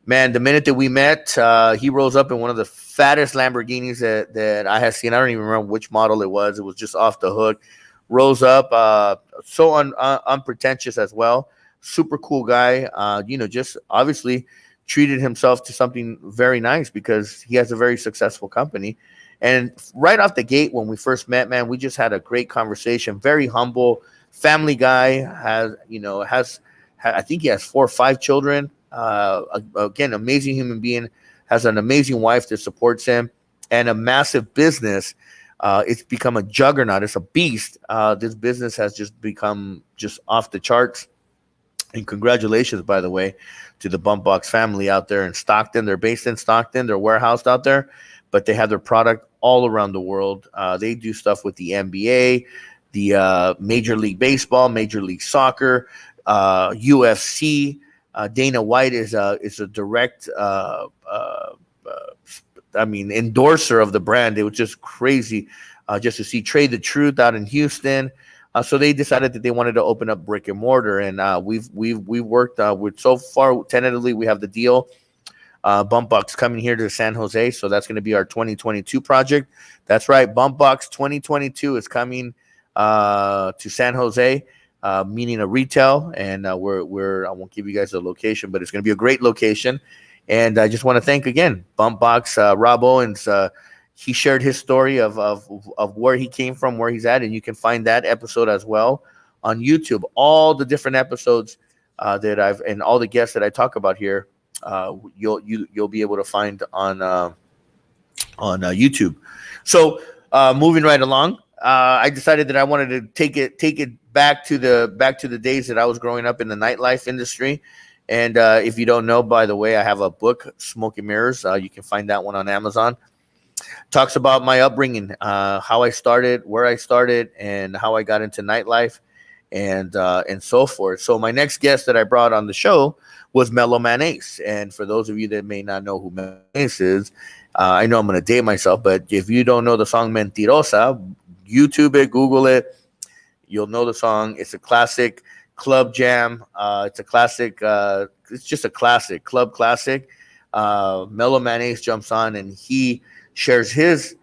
Man, the minute that we met, he rolls up in one of the fattest Lamborghinis that I have seen. I don't even remember which model it was. It was just off the hook. Rolls up, so unpretentious as well. Super cool guy. Just obviously treated himself to something very nice because he has a very successful company. And right off the gate, when we first met, man, we just had a great conversation. Very humble, family guy. I think he has 4 or 5 children. Again, amazing human being, has an amazing wife that supports him, and a massive business. It's become a juggernaut. It's a beast. This business has just become just off the charts. And congratulations, by the way, to the Bump Box family out there in Stockton. They're based in Stockton. They're warehoused out there, but they have their product all around the world. They do stuff with the NBA, the Major League Baseball, Major League Soccer, UFC. Dana White is a direct, endorser of the brand. It was just crazy just to see Trade the Truth out in Houston. So they decided that they wanted to open up brick and mortar, and we've worked with, so far tentatively we have the deal. Bump Box coming here to San Jose, so that's going to be our 2022 project. That's right, Bump Box 2022 is coming to San Jose. Meaning a retail, and I won't give you guys the location, but it's going to be a great location. And I just want to thank again Bump Box, Rob Owens. He shared his story of where he came from, where he's at, and you can find that episode as well on YouTube. All the different episodes that and all the guests that I talk about here, you'll be able to find on YouTube. So moving right along. I decided that I wanted to take it back to the days that I was growing up in the nightlife industry. And if you don't know, by the way, I have a book, Smoke and Mirrors. You can find that one on Amazon. Talks about my upbringing, how I started, where I started, and how I got into nightlife, and so forth. So my next guest that I brought on the show was Mellow Man Ace. And for those of you that may not know who Mellow Ace is, I know I'm going to date myself, but if you don't know the song Mentirosa, YouTube it, Google it. You'll know the song. It's a classic club jam. It's a classic. It's just a classic, club classic. Mellow Man Ace jumps on and he shares his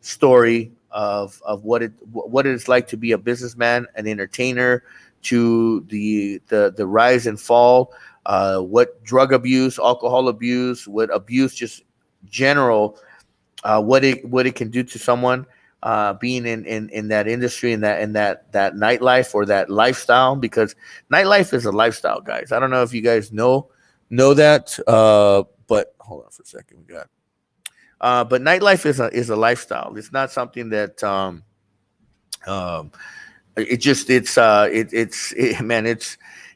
story of what it's like to be a businessman, an entertainer, to the rise and fall, what drug abuse, alcohol abuse, what abuse, just general, what it can do to someone. Being in that industry, in that nightlife or that lifestyle, because nightlife is a lifestyle, guys. I don't know if you guys know that, but hold on for a second. We got, but nightlife is a lifestyle. It's not something that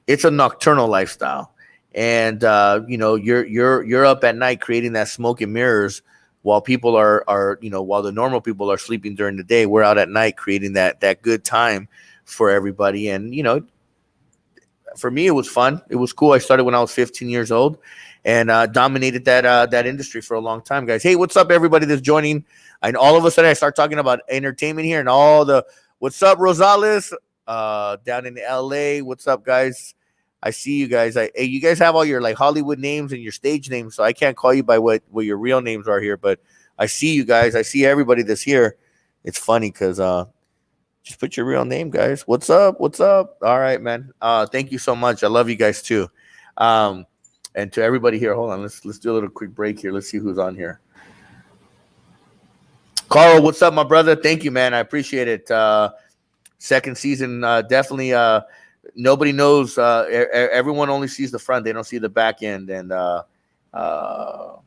it's a nocturnal lifestyle, and you're up at night creating that smoke and mirrors. While people while the normal people are sleeping during the day, we're out at night creating that good time for everybody. And, for me, it was fun. It was cool. I started when I was 15 years old and dominated that industry for a long time, guys. Hey, what's up, everybody that's joining? And all of a sudden I start talking about entertainment here and what's up, Rosales, down in LA. What's up, guys? I see you guys. Hey, you guys have all your like Hollywood names and your stage names, so I can't call you by what your real names are here. But I see you guys. I see everybody that's here. It's funny because just put your real name, guys. What's up? What's up? All right, man. Thank you so much. I love you guys too. And to everybody here, hold on. Let's do a little quick break here. Let's see who's on here. Carl, what's up, my brother? Thank you, man. I appreciate it. Second season, definitely. Nobody knows. Everyone only sees the front; they don't see the back end. And my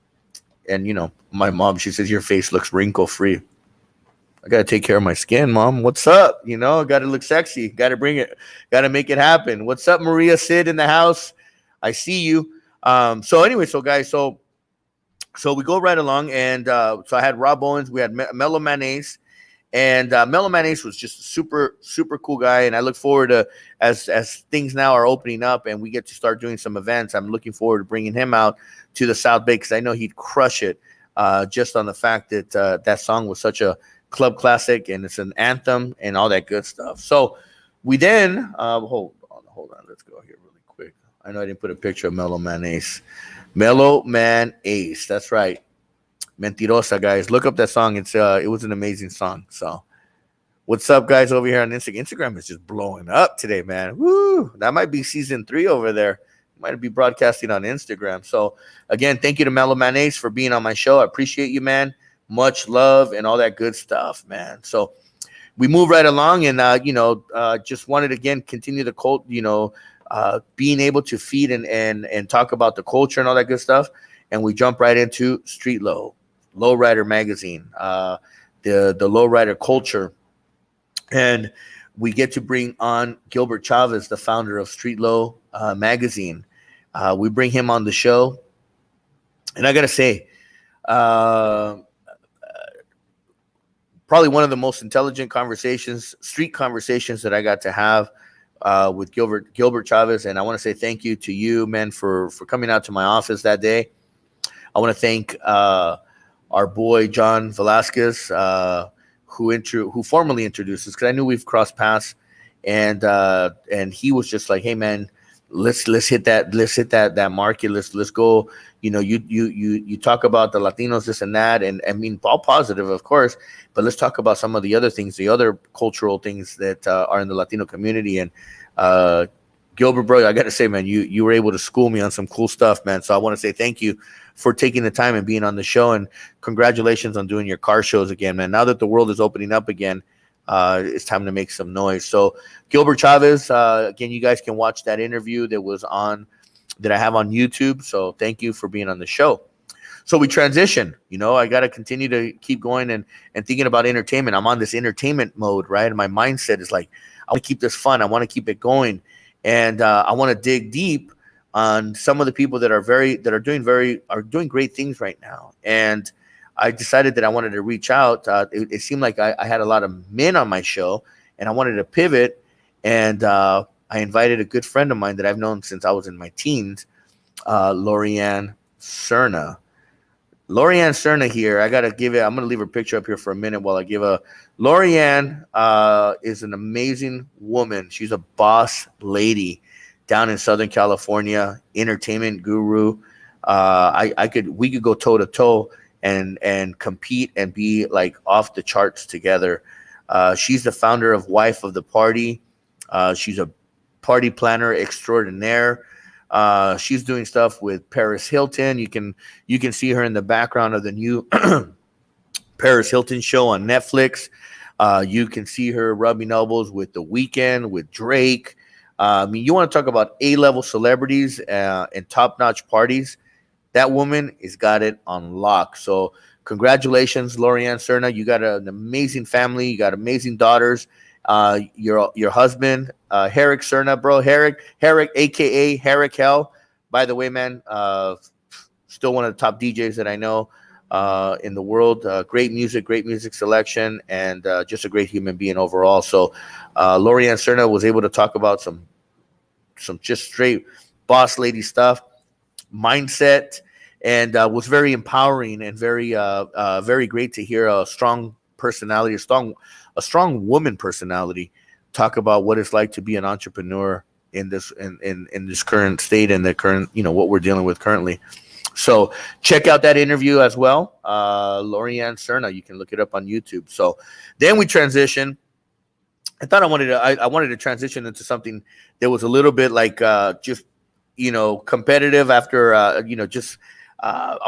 mom, she says your face looks wrinkle free. I gotta take care of my skin, Mom. What's up? Gotta look sexy. Gotta bring it. Gotta make it happen. What's up, Maria Sid in the house? I see you. So anyway, guys, so we go right along, and so I had Rob Owens, we had Mellow Man Ace, And Mellow Man Ace was just a super, super cool guy. And I look forward to, as things now are opening up and we get to start doing some events, I'm looking forward to bringing him out to the South Bay because I know he'd crush it just on the fact that that song was such a club classic and it's an anthem and all that good stuff. So we then, hold on, let's go here really quick. I know I didn't put a picture of Mellow Man Ace. Mellow Man Ace, that's right. Mentirosa, guys. Look up that song. It was an amazing song. So what's up, guys, over here on Instagram? Instagram is just blowing up today, man. Woo! That might be season 3 over there. Might be broadcasting on Instagram. So again, thank you to Mellow Man Ace for being on my show. I appreciate you, man. Much love and all that good stuff, man. So we move right along and just wanted to again continue the cult, being able to feed and talk about the culture and all that good stuff. And we jump right into Street Lowrider magazine, the lowrider culture. And we get to bring on Gilbert Chavez, the founder of Street Low magazine. We bring him on the show. And I got to say, probably one of the most intelligent street conversations that I got to have with Gilbert Chavez. And I want to say thank you to you, man, for coming out to my office that day. I want to thank our boy John Velasquez, who formally introduced us, because I knew we've crossed paths, and he was just like, "Hey, man, let's hit that market. Let's go. You talk about the Latinos, this and that, and I mean all positive, of course, but let's talk about some of the other things, the other cultural things that are in the Latino community." And Gilbert, bro, I got to say, man, you were able to school me on some cool stuff, man. So I want to say thank you for taking the time and being on the show, and congratulations on doing your car shows again, man. Now that the world is opening up again, it's time to make some noise. So Gilbert Chavez, again, you guys can watch that interview that I have on YouTube. So thank you for being on the show. So we transition, I got to continue to keep going and thinking about entertainment. I'm on this entertainment mode, right? And my mindset is like, I want to keep this fun. I want to keep it going. And I want to dig deep on some of the people that are doing great things right now. And I decided that I wanted to reach out. It seemed like I had a lot of men on my show, and I wanted to pivot. And I invited a good friend of mine that I've known since I was in my teens, Lorianne Cerna. Lorianne Cerna here. I'm going to leave her picture up here for a minute while I give Lorianne is an amazing woman. She's a boss lady down in Southern California, entertainment guru. We could go toe to toe and compete and be like off the charts together. She's the founder of Wife of the Party. She's a party planner extraordinaire. She's doing stuff with Paris Hilton. You can see her in the background of the new Paris Hilton show on Netflix. You can see her rubbing elbows with The Weeknd, with Drake. You want to talk about A-level celebrities and top-notch parties. That woman has got it on lock. So congratulations, Lorianne Cerna. You got an amazing family. You got amazing daughters. Your husband, Herrick Cerna, bro. Herrick, a.k.a. Herrick Hell. By the way, man, still one of the top DJs that I know in the world. Great music selection, and just a great human being overall. So Lorianne Cerna was able to talk about some just straight boss lady stuff, mindset, and was very empowering and very great to hear a strong personality, a strong woman personality talk about what it's like to be an entrepreneur in this current state and the current, what we're dealing with currently. So check out that interview as well. Lorianne Cerna, you can look it up on YouTube. So then we transition. I thought I wanted to transition into something that was a little bit like just competitive after I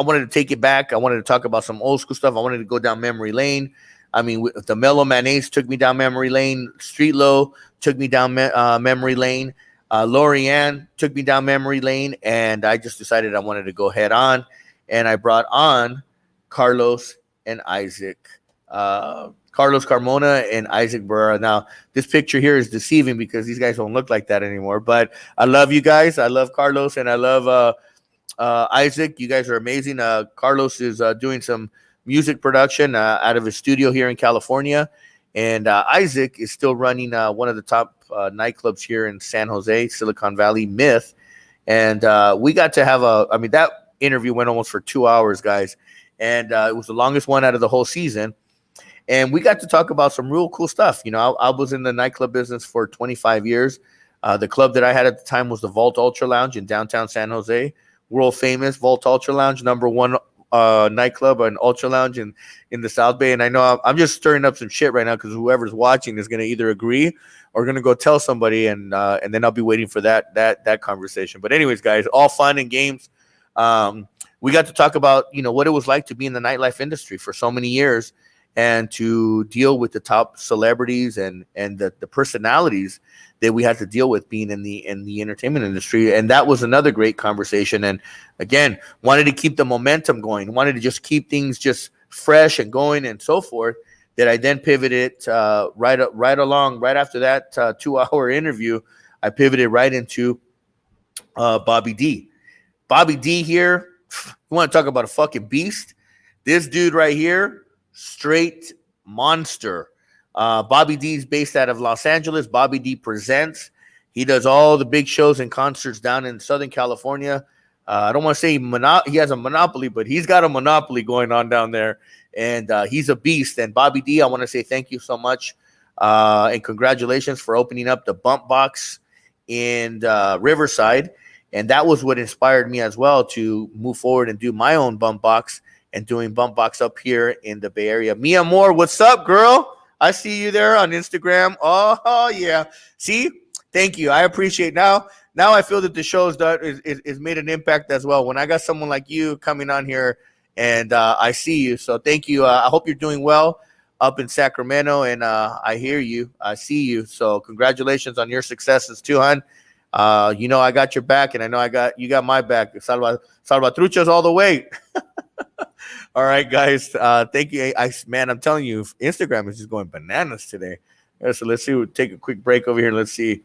wanted to take it back. I wanted to talk about some old school stuff. I wanted to go down memory lane. I mean, the Mellow Man Ace took me down memory lane. Street Low took me down memory lane. Lorianne took me down memory lane, and I just decided I wanted to go head on, and I brought on Carlos and Isaac. Carlos Carmona and Isaac Barrera. Now, this picture here is deceiving because these guys don't look like that anymore, but I love you guys. I love Carlos, and I love Isaac. You guys are amazing. Carlos is doing some music production out of his studio here in California, And Isaac is still running one of the top nightclubs here in San Jose, Silicon Valley, Myth. And we got to have that interview went almost for 2 hours, guys. And it was the longest one out of the whole season. And we got to talk about some real cool stuff. You know, I was in the nightclub business for 25 years. The club that I had at the time was the Vault Ultra Lounge in downtown San Jose. World famous Vault Ultra Lounge, number one nightclub and Ultra Lounge in the South Bay. And I know I'm just stirring up some shit right now because whoever's watching is going to either agree or going to go tell somebody. And then I'll be waiting for that conversation. But anyways, guys, all fun and games. We got to talk about, you know, what it was like to be in the nightlife industry for so many years and to deal with the top celebrities and the personalities that we had to deal with being in the entertainment industry. And that was another great conversation. And again, wanted to keep the momentum going, wanted to just keep things just fresh and going and so forth, that I then pivoted right after that 2-hour interview. I pivoted right into Bobby D. Bobby D here. You want to talk about a fucking beast? This dude right here, straight monster. Bobby D is based out of Los Angeles. Bobby D presents. He does all the big shows and concerts down in Southern California. I don't want to say he has a monopoly, but he's got a monopoly going on down there. And he's a beast. And Bobby D, I want to say thank you so much. And congratulations for opening up the Bump Box in Riverside. And that was what inspired me as well to move forward and do my own Bump Box and doing Bump Box up here in the Bay Area. Mia Moore, what's up, girl? I see you there on Instagram. Oh yeah. See, thank you. I appreciate now. Now I feel that the show's done is made an impact as well. When I got someone like you coming on here and I see you. So thank you. I hope you're doing well up in Sacramento. And I hear you. I see you. So congratulations on your successes too, hon. You know, I got your back, and I know you got my back. Salvatruchas all the way. All right, guys. Thank you. Man, I'm telling you, Instagram is just going bananas today. So let's see. We'll take a quick break over here. Let's see.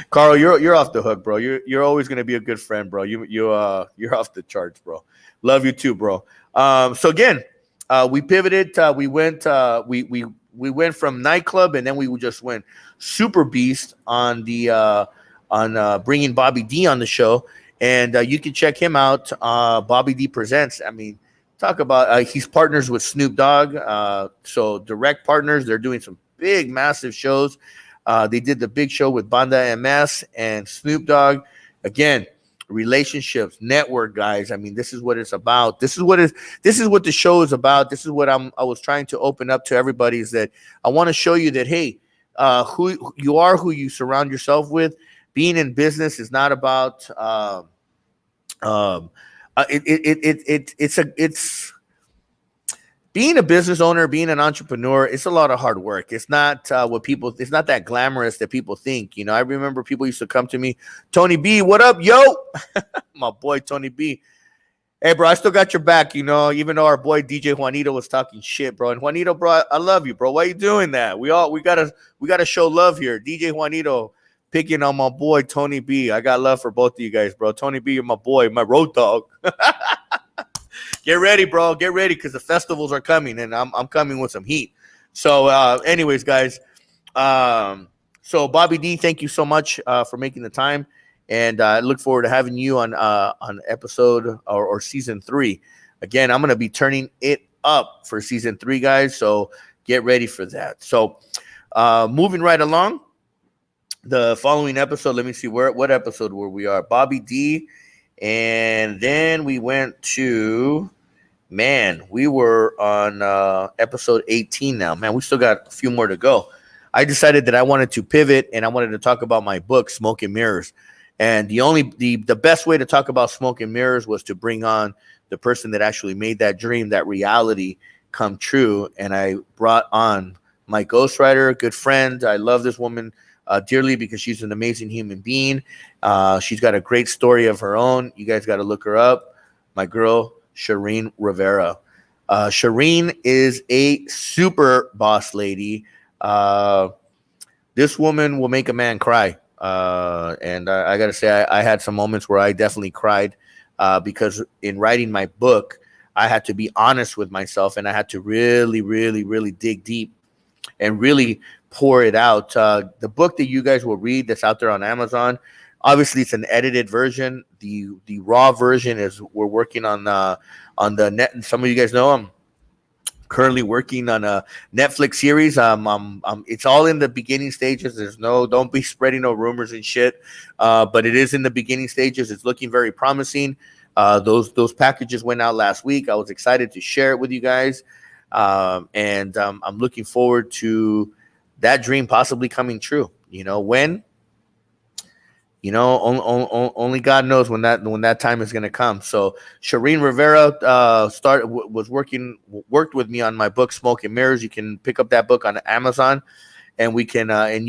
Carl, you're off the hook, bro. You're always gonna be a good friend, bro. You're off the charts, bro. Love you too, bro. So again, we pivoted. We went from nightclub, and then we just went super beast on bringing Bobby D on the show. And you can check him out. Bobby D Presents. I mean, talk about he's partners with Snoop Dogg. So direct partners. They're doing some big, massive shows. They did the big show with Banda MS and Snoop Dogg. Again, relationships, network, guys. I mean, this is what it's about. This is what the show is about. This is what I was trying to open up to everybody, is that I want to show you that, hey, who you are, who you surround yourself with. Being in business is not about it's being a business owner, being an entrepreneur. It's a lot of hard work. It's not it's not that glamorous that people think. You know, I remember people used to come to me, Tony B, what up, yo? My boy Tony B. Hey, bro, I still got your back, you know, even though our boy DJ Juanito was talking shit, bro. And Juanito, bro, I love you, bro. Why are you doing that? We gotta show love here. DJ Juanito picking on my boy Tony B. I got love for both of you guys, bro. Tony B, you're my boy, my road dog. Get ready, bro. Get ready, because the festivals are coming, and I'm coming with some heat. So, anyways, guys. So Bobby D, thank you so much for making the time, and I look forward to having you on episode or season 3. Again, I'm gonna be turning it up for season 3, guys. So get ready for that. So, moving right along. The following episode, let me see what episode where we are. Bobby D, and then we went to, man, we were on episode 18 now. Man, we still got a few more to go. I decided that I wanted to pivot, and I wanted to talk about my book, Smoke and Mirrors. And the best way to talk about Smoke and Mirrors was to bring on the person that actually made that dream, that reality come true. And I brought on my ghostwriter, good friend. I love this woman dearly because she's an amazing human being. She's got a great story of her own. You guys got to look her up. My girl, Shireen Rivera. Shireen is a super boss lady. This woman will make a man cry. And I got to say, I had some moments where I definitely cried because in writing my book, I had to be honest with myself, and I had to really, really, really dig deep and really pour it out. The book that you guys will read that's out there on Amazon, obviously it's an edited version. The raw version is we're working on the net. And some of you guys know I'm currently working on a Netflix series. It's all in the beginning stages. Don't be spreading no rumors and shit. But it is in the beginning stages. It's looking very promising. Those packages went out last week. I was excited to share it with you guys. And I'm looking forward to that dream possibly coming true. When? Only God knows when that time is going to come. So Shireen Rivera worked with me on my book Smoke and Mirrors. You can pick up that book on Amazon, and you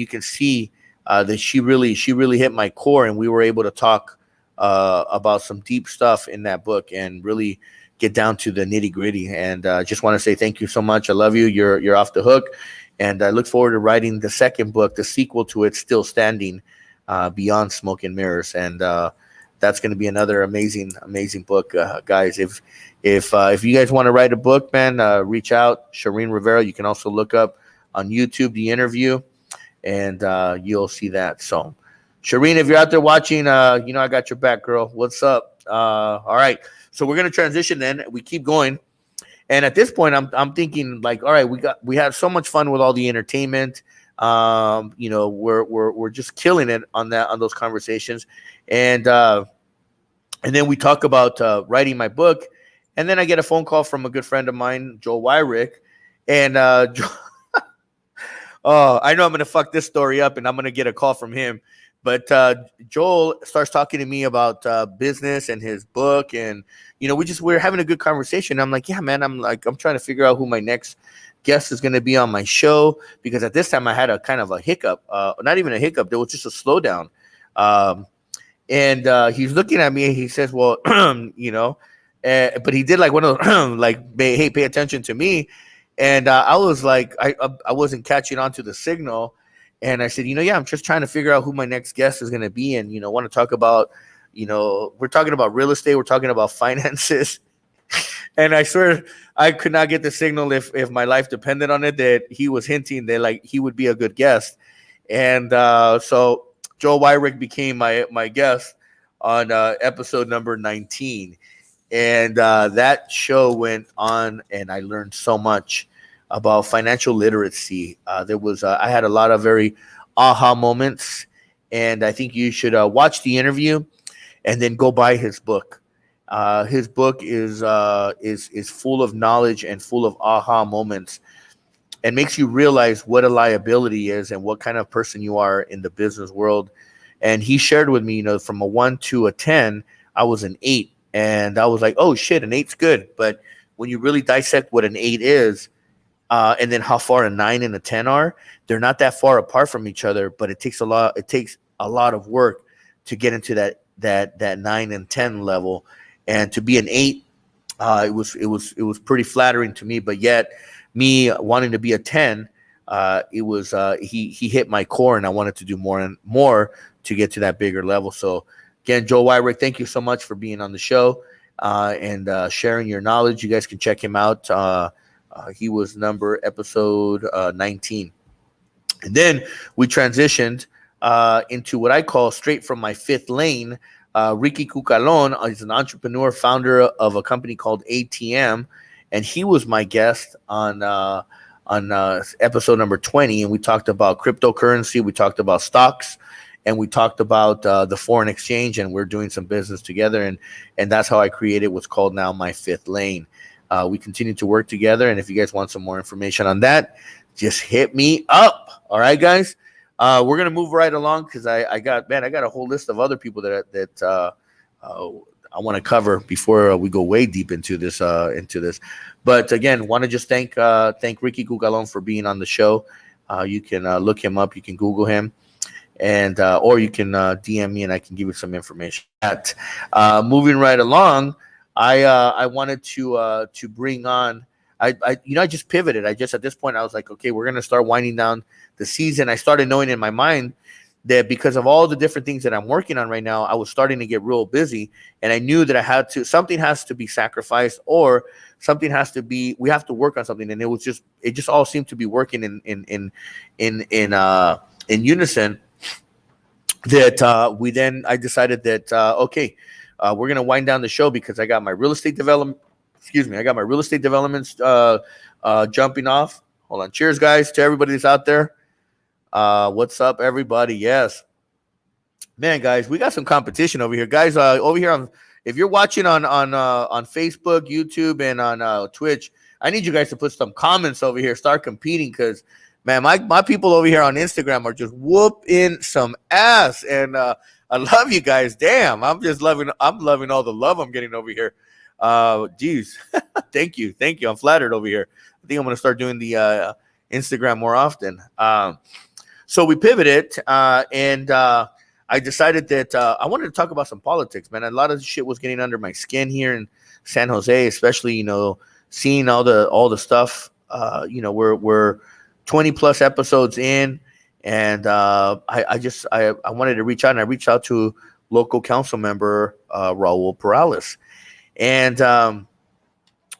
can see that she really hit my core, and we were able to talk about some deep stuff in that book and really get down to the nitty gritty. And just want to say thank you so much. I love you. You're off the hook, and I look forward to writing the second book, the sequel to it, Still Standing. Beyond Smoke and Mirrors, and that's going to be another amazing book, guys. If you guys want to write a book, man, reach out, Shireen Rivera. You can also look up on YouTube the interview, and you'll see that. So, Shireen, if you're out there watching, I got your back, girl. What's up? All right, so we're going to transition. Then we keep going, and at this point, I'm thinking like, all right, we had so much fun with all the entertainment. We're just killing it on those conversations, and then we talk about writing my book, and then I get a phone call from a good friend of mine, Joel Wyrick, and I know I'm gonna fuck this story up, and I'm gonna get a call from him, but Joel starts talking to me about business and his book, and we're having a good conversation. I'm like, yeah, man, I'm trying to figure out who my next guest is going to be on my show, because at this time I had a kind of a hiccup, not even a hiccup, there was just a slowdown. And he's looking at me and he says, well, but he did like one of those, like, hey, pay attention to me. And I was like, I wasn't catching on to the signal. And I said, yeah, I'm just trying to figure out who my next guest is going to be. And, want to talk about, we're talking about real estate. We're talking about finances. And I swear I could not get the signal if my life depended on it, that he was hinting that like he would be a good guest. And so Joel Wyrick became my guest on episode number 19. And that show went on, and I learned so much about financial literacy. I had a lot of very aha moments, and I think you should watch the interview and then go buy his book. His book is full of knowledge and full of aha moments, and makes you realize what a liability is and what kind of person you are in the business world. And he shared with me, from a 1 to a 10, I was an 8, and I was like, oh shit, an 8's good. But when you really dissect what an 8 is, and then how far a 9 and a 10 are, they're not that far apart from each other. But it takes a lot of work to get into that 9 and 10 level. And to be an 8, it was pretty flattering to me. But yet, me wanting to be a 10, he hit my core, and I wanted to do more and more to get to that bigger level. So again, Joel Wyrick, thank you so much for being on the show and sharing your knowledge. You guys can check him out. He was episode 19, and then we transitioned into what I call straight from my fifth lane. Ricky Cucalon is an entrepreneur, founder of a company called ATM, and he was my guest on episode number 20, and we talked about cryptocurrency, we talked about stocks, and we talked about the foreign exchange, and we're doing some business together, and that's how I created what's called now my fifth lane. We continue to work together, and if you guys want some more information on that, just hit me up. All right, guys. We're gonna move right along because I got a whole list of other people that I want to cover before we go way deep into this. But again, want to just thank Ricky Cucalon for being on the show. You can look him up. You can Google him, and or you can DM me, and I can give you some information. Moving right along, I wanted to bring on. I just pivoted. At this point, I was like, okay, we're gonna start winding down the season. I started knowing in my mind that because of all the different things that I'm working on right now, I was starting to get real busy, and I knew that something has to be sacrificed, or we have to work on something. And it just all seemed to be working in unison. That I decided that okay, we're gonna wind down the show because I got my real estate development. Excuse me, I got my real estate developments jumping off. Hold on, cheers, guys, to everybody that's out there. What's up, everybody? Yes, man, guys, we got some competition over here, guys. Over here if you're watching on Facebook, YouTube, and on Twitch, I need you guys to put some comments over here. Start competing, because man, my people over here on Instagram are just whooping some ass, and I love you guys. Damn, I'm loving all the love I'm getting over here. Geez, thank you. I'm flattered over here. I think I'm gonna start doing the Instagram more often. So we pivoted, and I decided that I wanted to talk about some politics, man. A lot of shit was getting under my skin here in San Jose, especially, seeing all the stuff. We're 20 plus episodes in, and I wanted to reach out, and I reached out to local council member Raul Perales, and I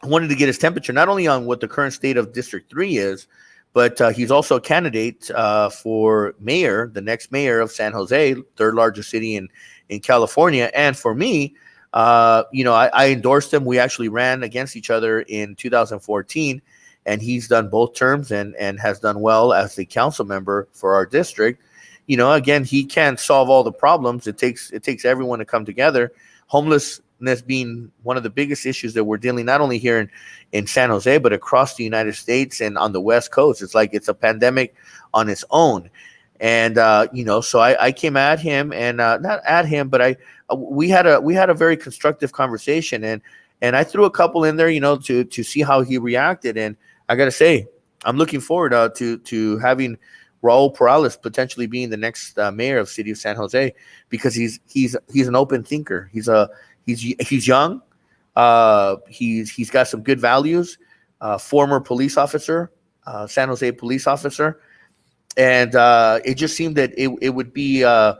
wanted to get his temperature, not only on what the current state of District 3 is, but he's also a candidate for mayor, the next mayor of San Jose, third largest city in California. And for me, I endorsed him. We actually ran against each other in 2014, and he's done both terms and has done well as the council member for our district. Again, he can't solve all the problems. It takes everyone to come together. Homelessness being one of the biggest issues that we're dealing not only here in San Jose, but across the United States and on the West Coast. It's like it's a pandemic on its own. And so I came at him, and not at him, but we had a very constructive conversation, and I threw a couple in there, to see how he reacted. And I gotta say, I'm looking forward to having Raul Perales potentially being the next mayor of City of San Jose, because he's an open thinker. He's young. He's got some good values. Former police officer, San Jose police officer, and it just seemed that it would be a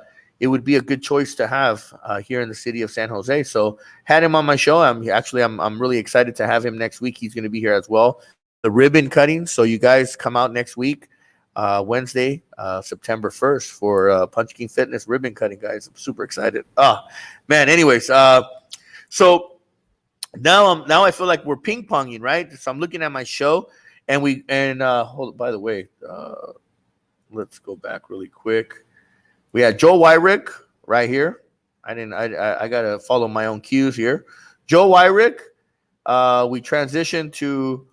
good choice to have here in the city of San Jose. So had him on my show. I'm really excited to have him next week. He's going to be here as well. The ribbon cutting. So you guys come out next week, Wednesday, September 1st, for Punch King Fitness ribbon cutting, guys. I'm super excited. Oh man. Anyways, so now I feel like we're ping ponging, right? So I'm looking at my show, and hold. By the way, let's go back really quick. We had Joe Wyrick right here. I gotta follow my own cues here. Joe Wyrick. We transitioned to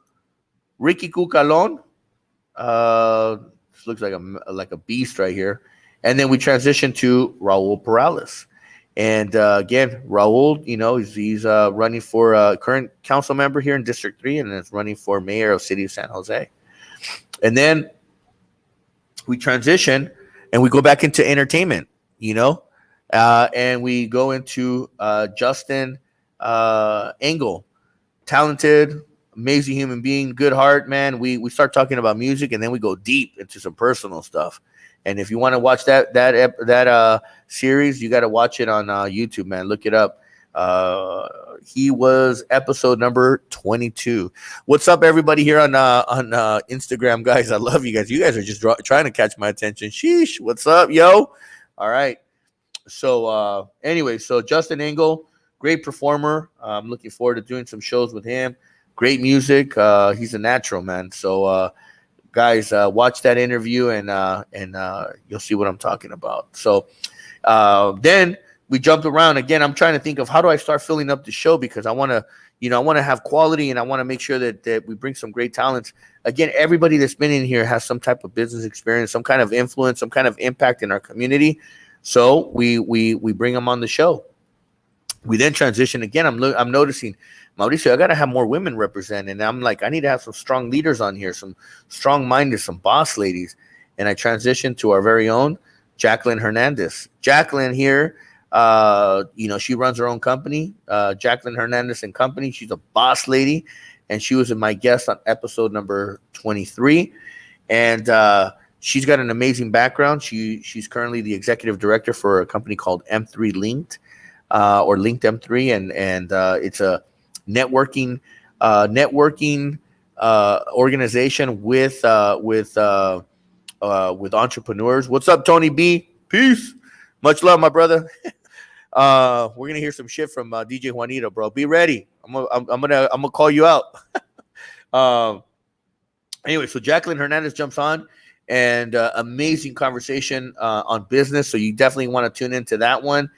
Ricky Cucalon. This looks like a beast right here. And then we transitioned to Raul Perales. And again, Raul, he's running for current council member here in District 3, and is running for mayor of City of San Jose. And then we transition, and we go back into entertainment, and we go into Justin Engel, talented, amazing human being, good heart, man. We start talking about music, and then we go deep into some personal stuff. And if you want to watch that series, you got to watch it on YouTube, man. Look it up. He was episode number 22. What's up, everybody here on Instagram, guys? I love you guys. You guys are just trying to catch my attention. Sheesh. What's up, yo? All right. So anyway, so Justin Engel, great performer. I'm looking forward to doing some shows with him. Great music. He's a natural, man. So guys, watch that interview, and you'll see what I'm talking about. So then we jumped around again. I'm trying to think of how do I start filling up the show, because I want to have quality, and I want to make sure that we bring some great talents. Again, everybody that's been in here has some type of business experience, some kind of influence, some kind of impact in our community. So we bring them on the show. We then transition again. I'm noticing, Mauricio, I got to have more women represent. And I'm like, I need to have some strong leaders on here, some strong-minded, some boss ladies. And I transitioned to our very own Jacqueline Hernandez. Jacqueline here, she runs her own company, Jacqueline Hernandez and Company. She's a boss lady, and she was my guest on episode number 23. And She's got an amazing background. She's currently the executive director for a company called M3 Linked, or Linked M3, and it's a networking organization with entrepreneurs. What's up, Tony B? Peace. Much love, my brother. We're gonna hear some shit from DJ Juanito, bro. Be ready. I'm gonna call you out. um. Anyway, so Jacqueline Hernandez jumps on, and amazing conversation on business. So you definitely want to tune into that one.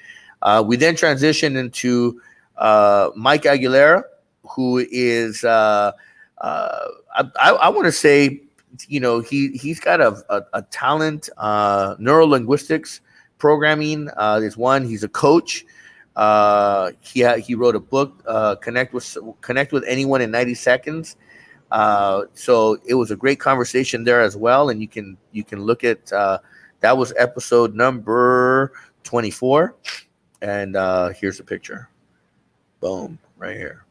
We then transition into Mike Aguilera, who is I want to say, he's got a talent. Neurolinguistics programming is one. He's a coach. He wrote a book, Connect with Anyone in 90 Seconds. So it was a great conversation there as well, and you can look at that was episode number 24, and here's the picture. Boom, right here.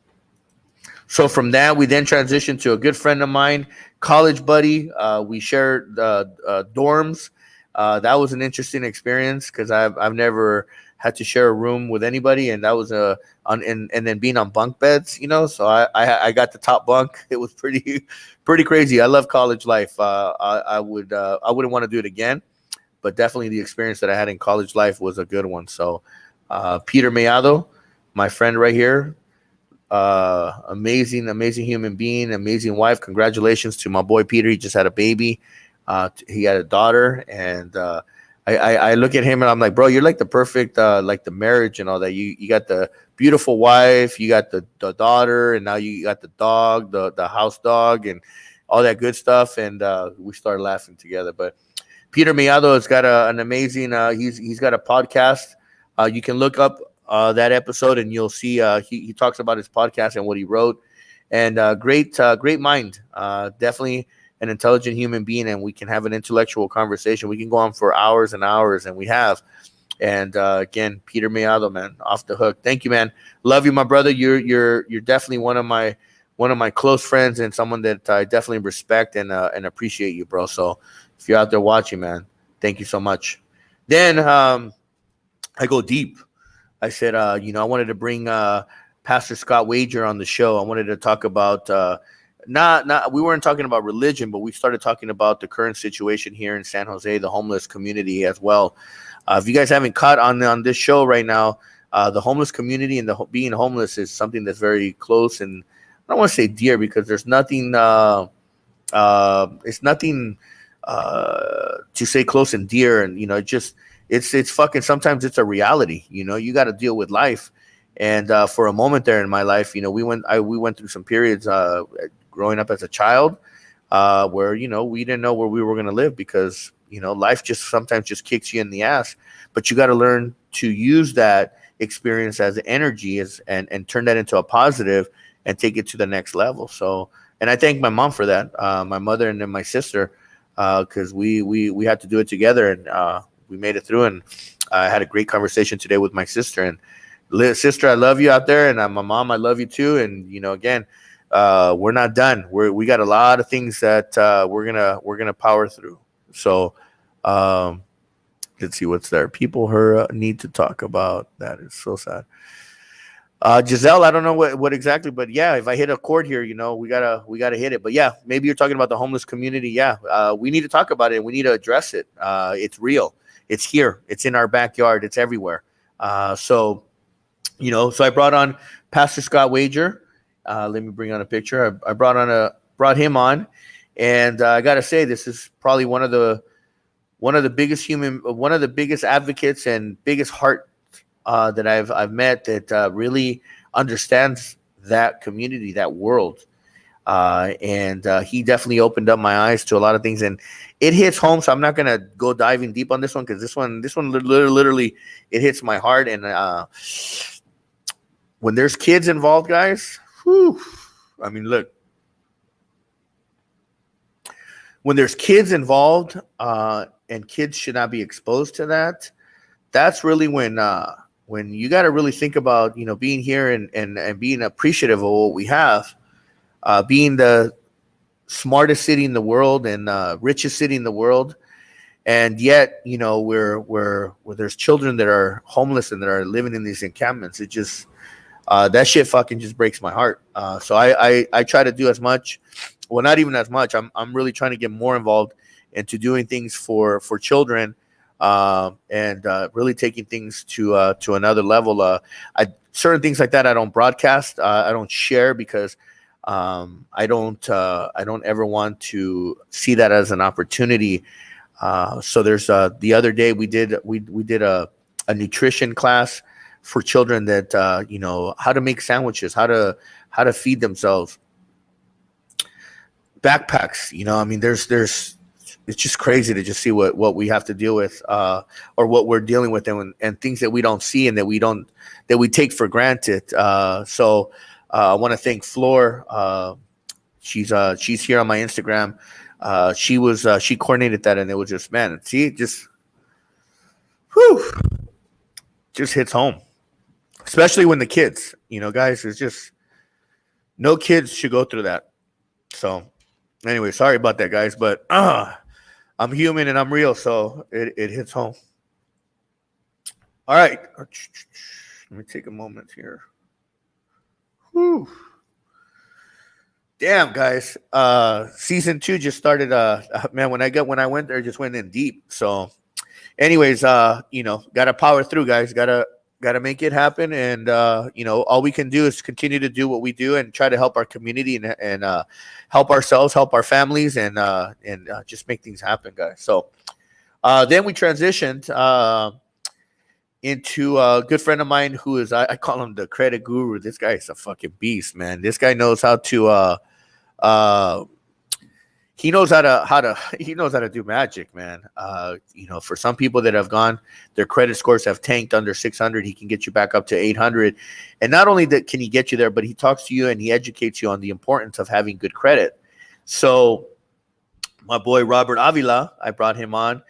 So from that, we then transitioned to a good friend of mine, college buddy. We shared dorms. That was an interesting experience because I've never had to share a room with anybody, and that was and then being on bunk beds, So I got the top bunk. It was pretty crazy. I love college life. I wouldn't want to do it again, but definitely the experience that I had in college life was a good one. So Peter Mellado, my friend right here, amazing human being, amazing wife. Congratulations to my boy Peter. He just had a baby. He had a daughter, and I look at him and I'm like, bro, you're like the perfect like the marriage and all that. You got the beautiful wife, you got the daughter, and now you got the dog, the house dog, and all that good stuff. And we started laughing together. But Peter Mellado has got an amazing. He's got a podcast. You can look up that episode and you'll see he talks about his podcast and what he wrote. And great mind. Definitely an intelligent human being, and we can have an intellectual conversation. We can go on for hours and hours, and we have. And again, Peter Mellado, man, off the hook. Thank you, man. Love you, my brother. You're definitely one of my close friends, and someone that I definitely respect and appreciate you, bro. So if you're out there watching, man, thank you so much. Then I go deep. I said, I wanted to bring Pastor Scott Wager on the show. I wanted to talk about we weren't talking about religion, but we started talking about the current situation here in San Jose, the homeless community as well. If you guys haven't caught on this show right now, the homeless community and being homeless is something that's very close, and I don't want to say dear because there's nothing. It's nothing to say close and dear, and it's fucking. Sometimes it's a reality. You got to deal with life. And for a moment there in my life, we went through some periods growing up as a child where we didn't know where we were going to live because life just sometimes just kicks you in the ass. But you got to learn to use that experience as energy and turn that into a positive and take it to the next level. So, and I thank my mom for that, my mother and then my sister, because we had to do it together, and we made it through. And I had a great conversation today with my sister. And sister, I love you out there, and my mom, I love you too. And again, we're not done. We got a lot of things that we're gonna power through. So let's see what's there. People need to talk about. That is so sad. Giselle, I don't know what exactly, but yeah, if I hit a chord here, we gotta hit it. But yeah, maybe you're talking about the homeless community. Yeah, we need to talk about it, and we need to address it. It's real. It's here. It's in our backyard. It's everywhere. So I brought on Pastor Scott Wager. Let me bring on a picture. I brought him on, and I gotta say, this is probably one of the biggest advocates and biggest heart that I've met that really understands that community, that world. And he definitely opened up my eyes to a lot of things, and it hits home. So I'm not gonna go diving deep on this one because this one literally it hits my heart. And when there's kids involved, guys, I mean, look, when there's kids involved, and kids should not be exposed to that. That's really when you got to really think about, being here and being appreciative of what we have, being the smartest city in the world and richest city in the world. And yet, where there's children that are homeless and that are living in these encampments, it just that shit fucking just breaks my heart. So I try to do as much. Well, not even as much. I'm really trying to get more involved into doing things for children, and really taking things to another level. Certain things like that I don't broadcast. I don't share because I don't ever want to see that as an opportunity. So there's the other day we did a nutrition class for children that how to make sandwiches, how to feed themselves, backpacks. I mean, there's it's just crazy to just see what we have to deal with, or what we're dealing with, and things that we don't see and that we take for granted. So I want to thank Floor. She's here on my Instagram. She coordinated that, and it was just, man, see, it just hits home, especially when the kids, guys, it's just, no kids should go through that. So anyway, sorry about that, guys, but I'm human and I'm real, so it hits home. All right, let me take a moment here. Whew. Damn, guys, season 2 just started. Man, when I went there, just went in deep. So anyways, gotta power through, guys. Gotta make it happen. And all we can do is continue to do what we do and try to help our community and help ourselves, help our families, and just make things happen, guys. So then we transitioned into a good friend of mine who is, I call him the credit guru. This guy is a fucking beast, man. This guy knows how to he knows how to do magic, man. For some people that have gone, their credit scores have tanked under 600. He can get you back up to 800. And not only that can he get you there, but he talks to you and he educates you on the importance of having good credit. So my boy Robert Avila, I brought him on,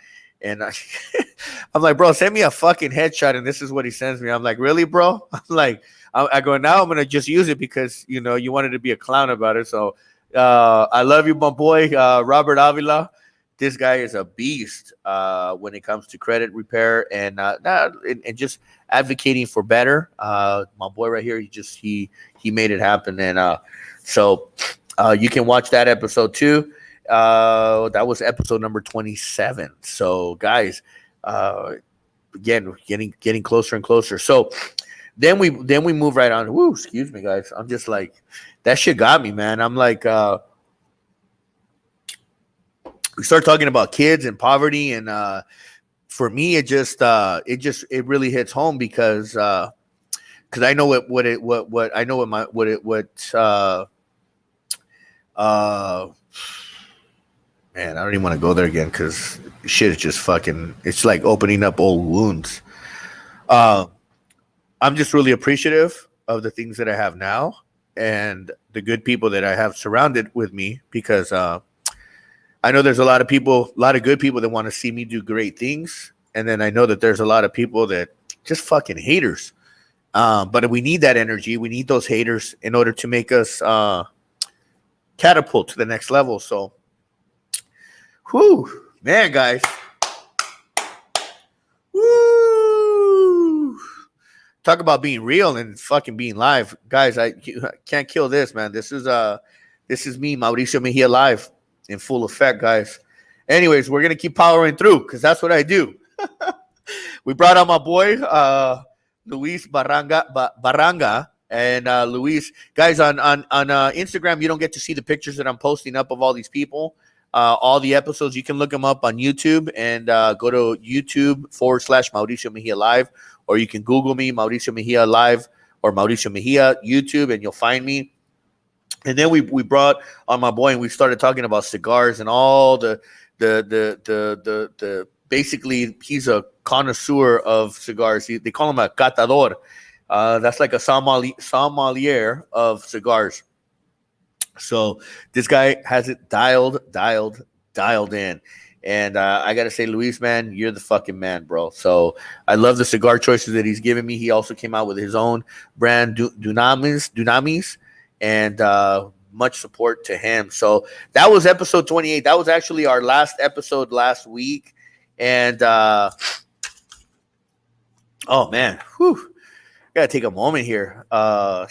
and I'm like, bro, send me a fucking headshot. And this is what he sends me. I'm like, really, bro? I'm like, I go, now I'm going to just use it because, you wanted to be a clown about it. So I love you, my boy, Robert Avila. This guy is a beast when it comes to credit repair and just advocating for better. My boy right here, he made it happen. And so you can watch that episode too. That was episode number 27. So guys, again, getting closer and closer. So then we move right on. Woo, excuse me, guys. I'm just like, that shit got me, man. I'm like, we start talking about kids and poverty, and for me, it really hits home because I know man, I don't even want to go there again because shit is just fucking, it's like opening up old wounds. I'm just really appreciative of the things that I have now and the good people that I have surrounded with me, because I know there's a lot of good people that want to see me do great things. And then I know that there's a lot of people that just fucking haters. But we need that energy. We need those haters in order to make us catapult to the next level. So, whew, man, guys. Woo! Talk about being real and fucking being live. Guys, I can't kill this, man. This is me, Mauricio Mejia, live in full effect, guys. Anyways, we're gonna keep powering through because that's what I do. We brought out my boy Luis Barranga. And Luis, guys, on Instagram, you don't get to see the pictures that I'm posting up of all these people. All the episodes, you can look them up on YouTube and go to YouTube/Mauricio Mejia Live, or you can Google me, Mauricio Mejia Live or Mauricio Mejia YouTube, and you'll find me. And then we brought on my boy, and we started talking about cigars and all the basically, he's a connoisseur of cigars. They call him a catador. That's like a sommelier of cigars. So this guy has it dialed in. And I got to say, Luis, man, you're the fucking man, bro. So I love the cigar choices that he's given me. He also came out with his own brand, Dunamis, and much support to him. So that was episode 28. That was actually our last episode last week. And oh man, whew, gotta take a moment here. I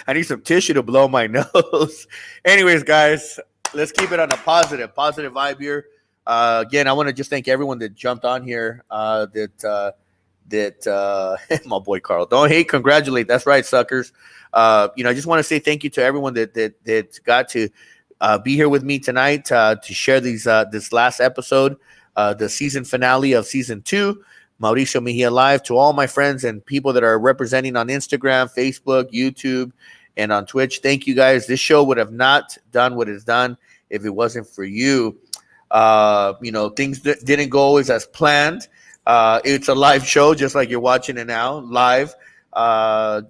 need some tissue to blow my nose. Anyways, guys, let's keep it on a positive vibe here. Again, I want to just thank everyone that jumped on here. My boy Carl, don't hate, congratulate. That's right, suckers. I just want to say thank you to everyone that got to be here with me tonight to share this last episode, the season finale of season 2. Mauricio Mejia Live, to all my friends and people that are representing on Instagram, Facebook, YouTube, and on Twitch. Thank you guys. This show would have not done what it's done if it wasn't for you. Things didn't go always as planned. It's a live show, just like you're watching it now, live. I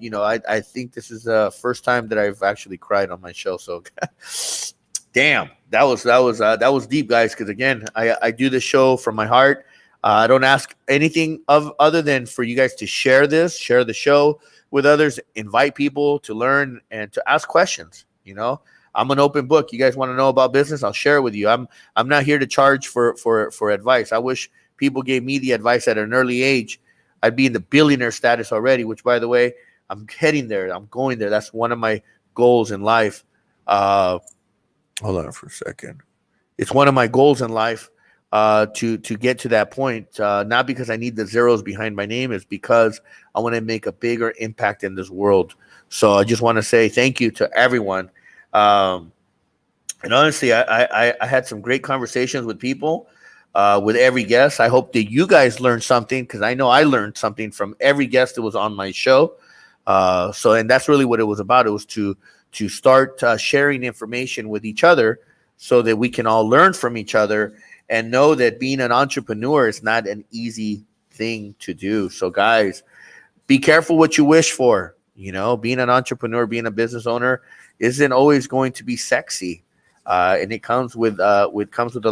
think this is the first time that I've actually cried on my show. So, damn, that was deep, guys. Because again, I do this show from my heart. I don't ask anything other than for you guys to share the show with others, invite people to learn and to ask questions. I'm an open book. You guys want to know about business? I'll share it with you. I'm not here to charge for advice. I wish people gave me the advice at an early age. I'd be in the billionaire status already, which, by the way, I'm heading there. I'm going there. That's one of my goals in life. Hold on for a second. It's one of my goals in life. To get to that point, not because I need the zeros behind my name, is because I want to make a bigger impact in this world. So I just want to say thank you to everyone. And honestly, I had some great conversations with people, with every guest. I hope that you guys learned something, because I know I learned something from every guest that was on my show. And that's really what it was about. It was to start sharing information with each other so that we can all learn from each other. And know that being an entrepreneur is not an easy thing to do. So, guys, be careful what you wish for. Being an entrepreneur, being a business owner isn't always going to be sexy. And it comes with a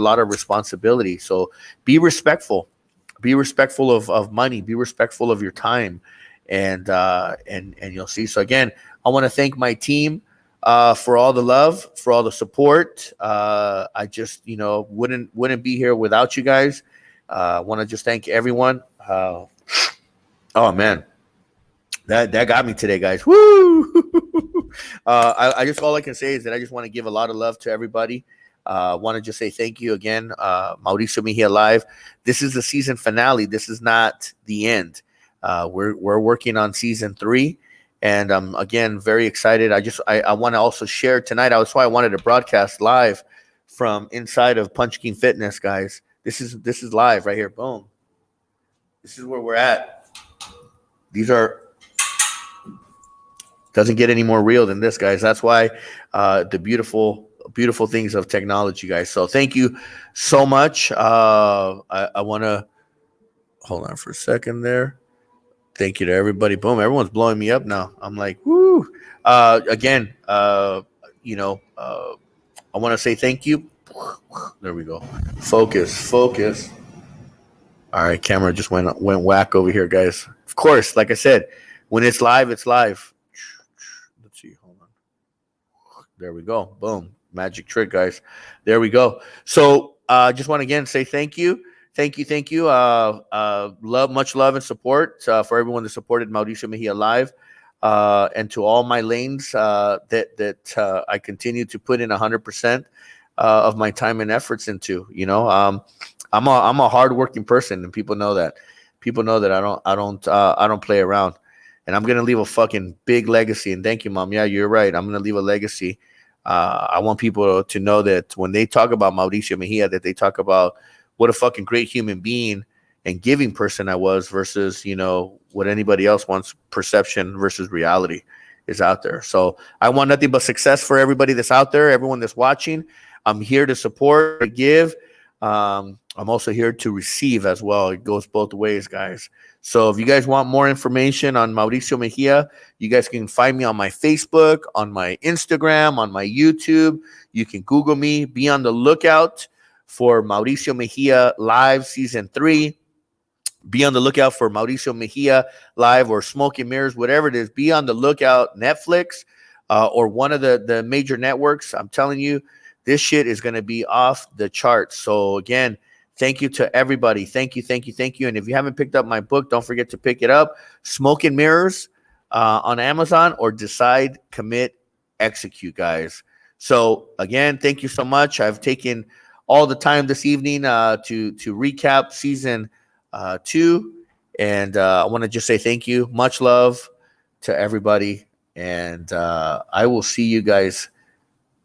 lot of responsibility. So be respectful. Be respectful of money. Be respectful of your time. And you'll see. So, again, I want to thank my team. For all the love, for all the support. I just, wouldn't be here without you guys. I want to just thank everyone. Oh man, that got me today, guys. Woo! I just, all I can say is that I just want to give a lot of love to everybody. Want to just say thank you again. Mauricio Mejia Live. This is the season finale. This is not the end. We're working on season 3. And I'm, again, very excited. I want to also share tonight. That's why I wanted to broadcast live from inside of Punch King Fitness, guys. This is live right here. Boom. This is where we're at. Doesn't get any more real than this, guys. That's why the beautiful things of technology, guys. So thank you so much. I want to hold on for a second there. Thank you to everybody. Boom. Everyone's blowing me up now. I'm like, woo. Again, I want to say thank you. There we go. Focus. All right. Camera just went whack over here, guys. Of course, like I said, when it's live, it's live. Let's see. Hold on. There we go. Boom. Magic trick, guys. There we go. So just want to again say thank you. Thank you. Much love and support for everyone that supported Mauricio Mejia Live, and to all my lanes that I continue to put in 100% of my time and efforts into. I'm a hardworking person, and people know that. People know that I don't play around, and I'm gonna leave a fucking big legacy. And thank you, Mom. Yeah, you're right. I'm gonna leave a legacy. I want people to know that when they talk about Mauricio Mejia, that they talk about what a fucking great human being and giving person I was versus, what anybody else wants, perception versus reality is out there. So I want nothing but success for everybody that's out there, everyone that's watching. I'm here to support, to give. I'm also here to receive as well. It goes both ways, guys. So if you guys want more information on Mauricio Mejia, you guys can find me on my Facebook, on my Instagram, on my YouTube. You can Google me. Be on the lookout for Mauricio Mejia Live Season 3. Be on the lookout for Mauricio Mejia Live or Smoke and Mirrors, whatever it is. Be on the lookout, Netflix or one of the major networks. I'm telling you, this shit is going to be off the charts. So again, Thank you to everybody. Thank you. And if you haven't picked up my book, don't forget to pick it up. Smoke and Mirrors on Amazon, or Decide, Commit, Execute, guys. So again, thank you so much. I've taken all the time this evening to recap season 2. And I want to just say thank you. Much love to everybody. And I will see you guys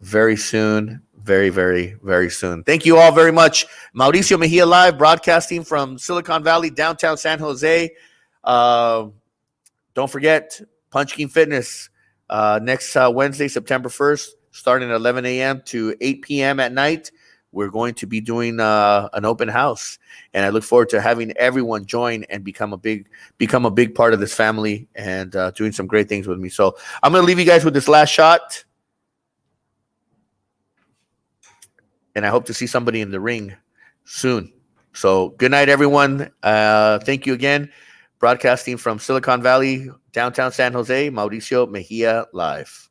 very soon. Very, very, very soon. Thank you all very much. Mauricio Mejia live, broadcasting from Silicon Valley, downtown San Jose. Don't forget, Punch King Fitness next Wednesday, September 1st, starting at 11 a.m. to 8 p.m. at night. We're going to be doing an open house, and I look forward to having everyone join and become a big part of this family and doing some great things with me. So I'm going to leave you guys with this last shot. And I hope to see somebody in the ring soon. So good night, everyone. Thank you again. Broadcasting from Silicon Valley, downtown San Jose, Mauricio Mejia live.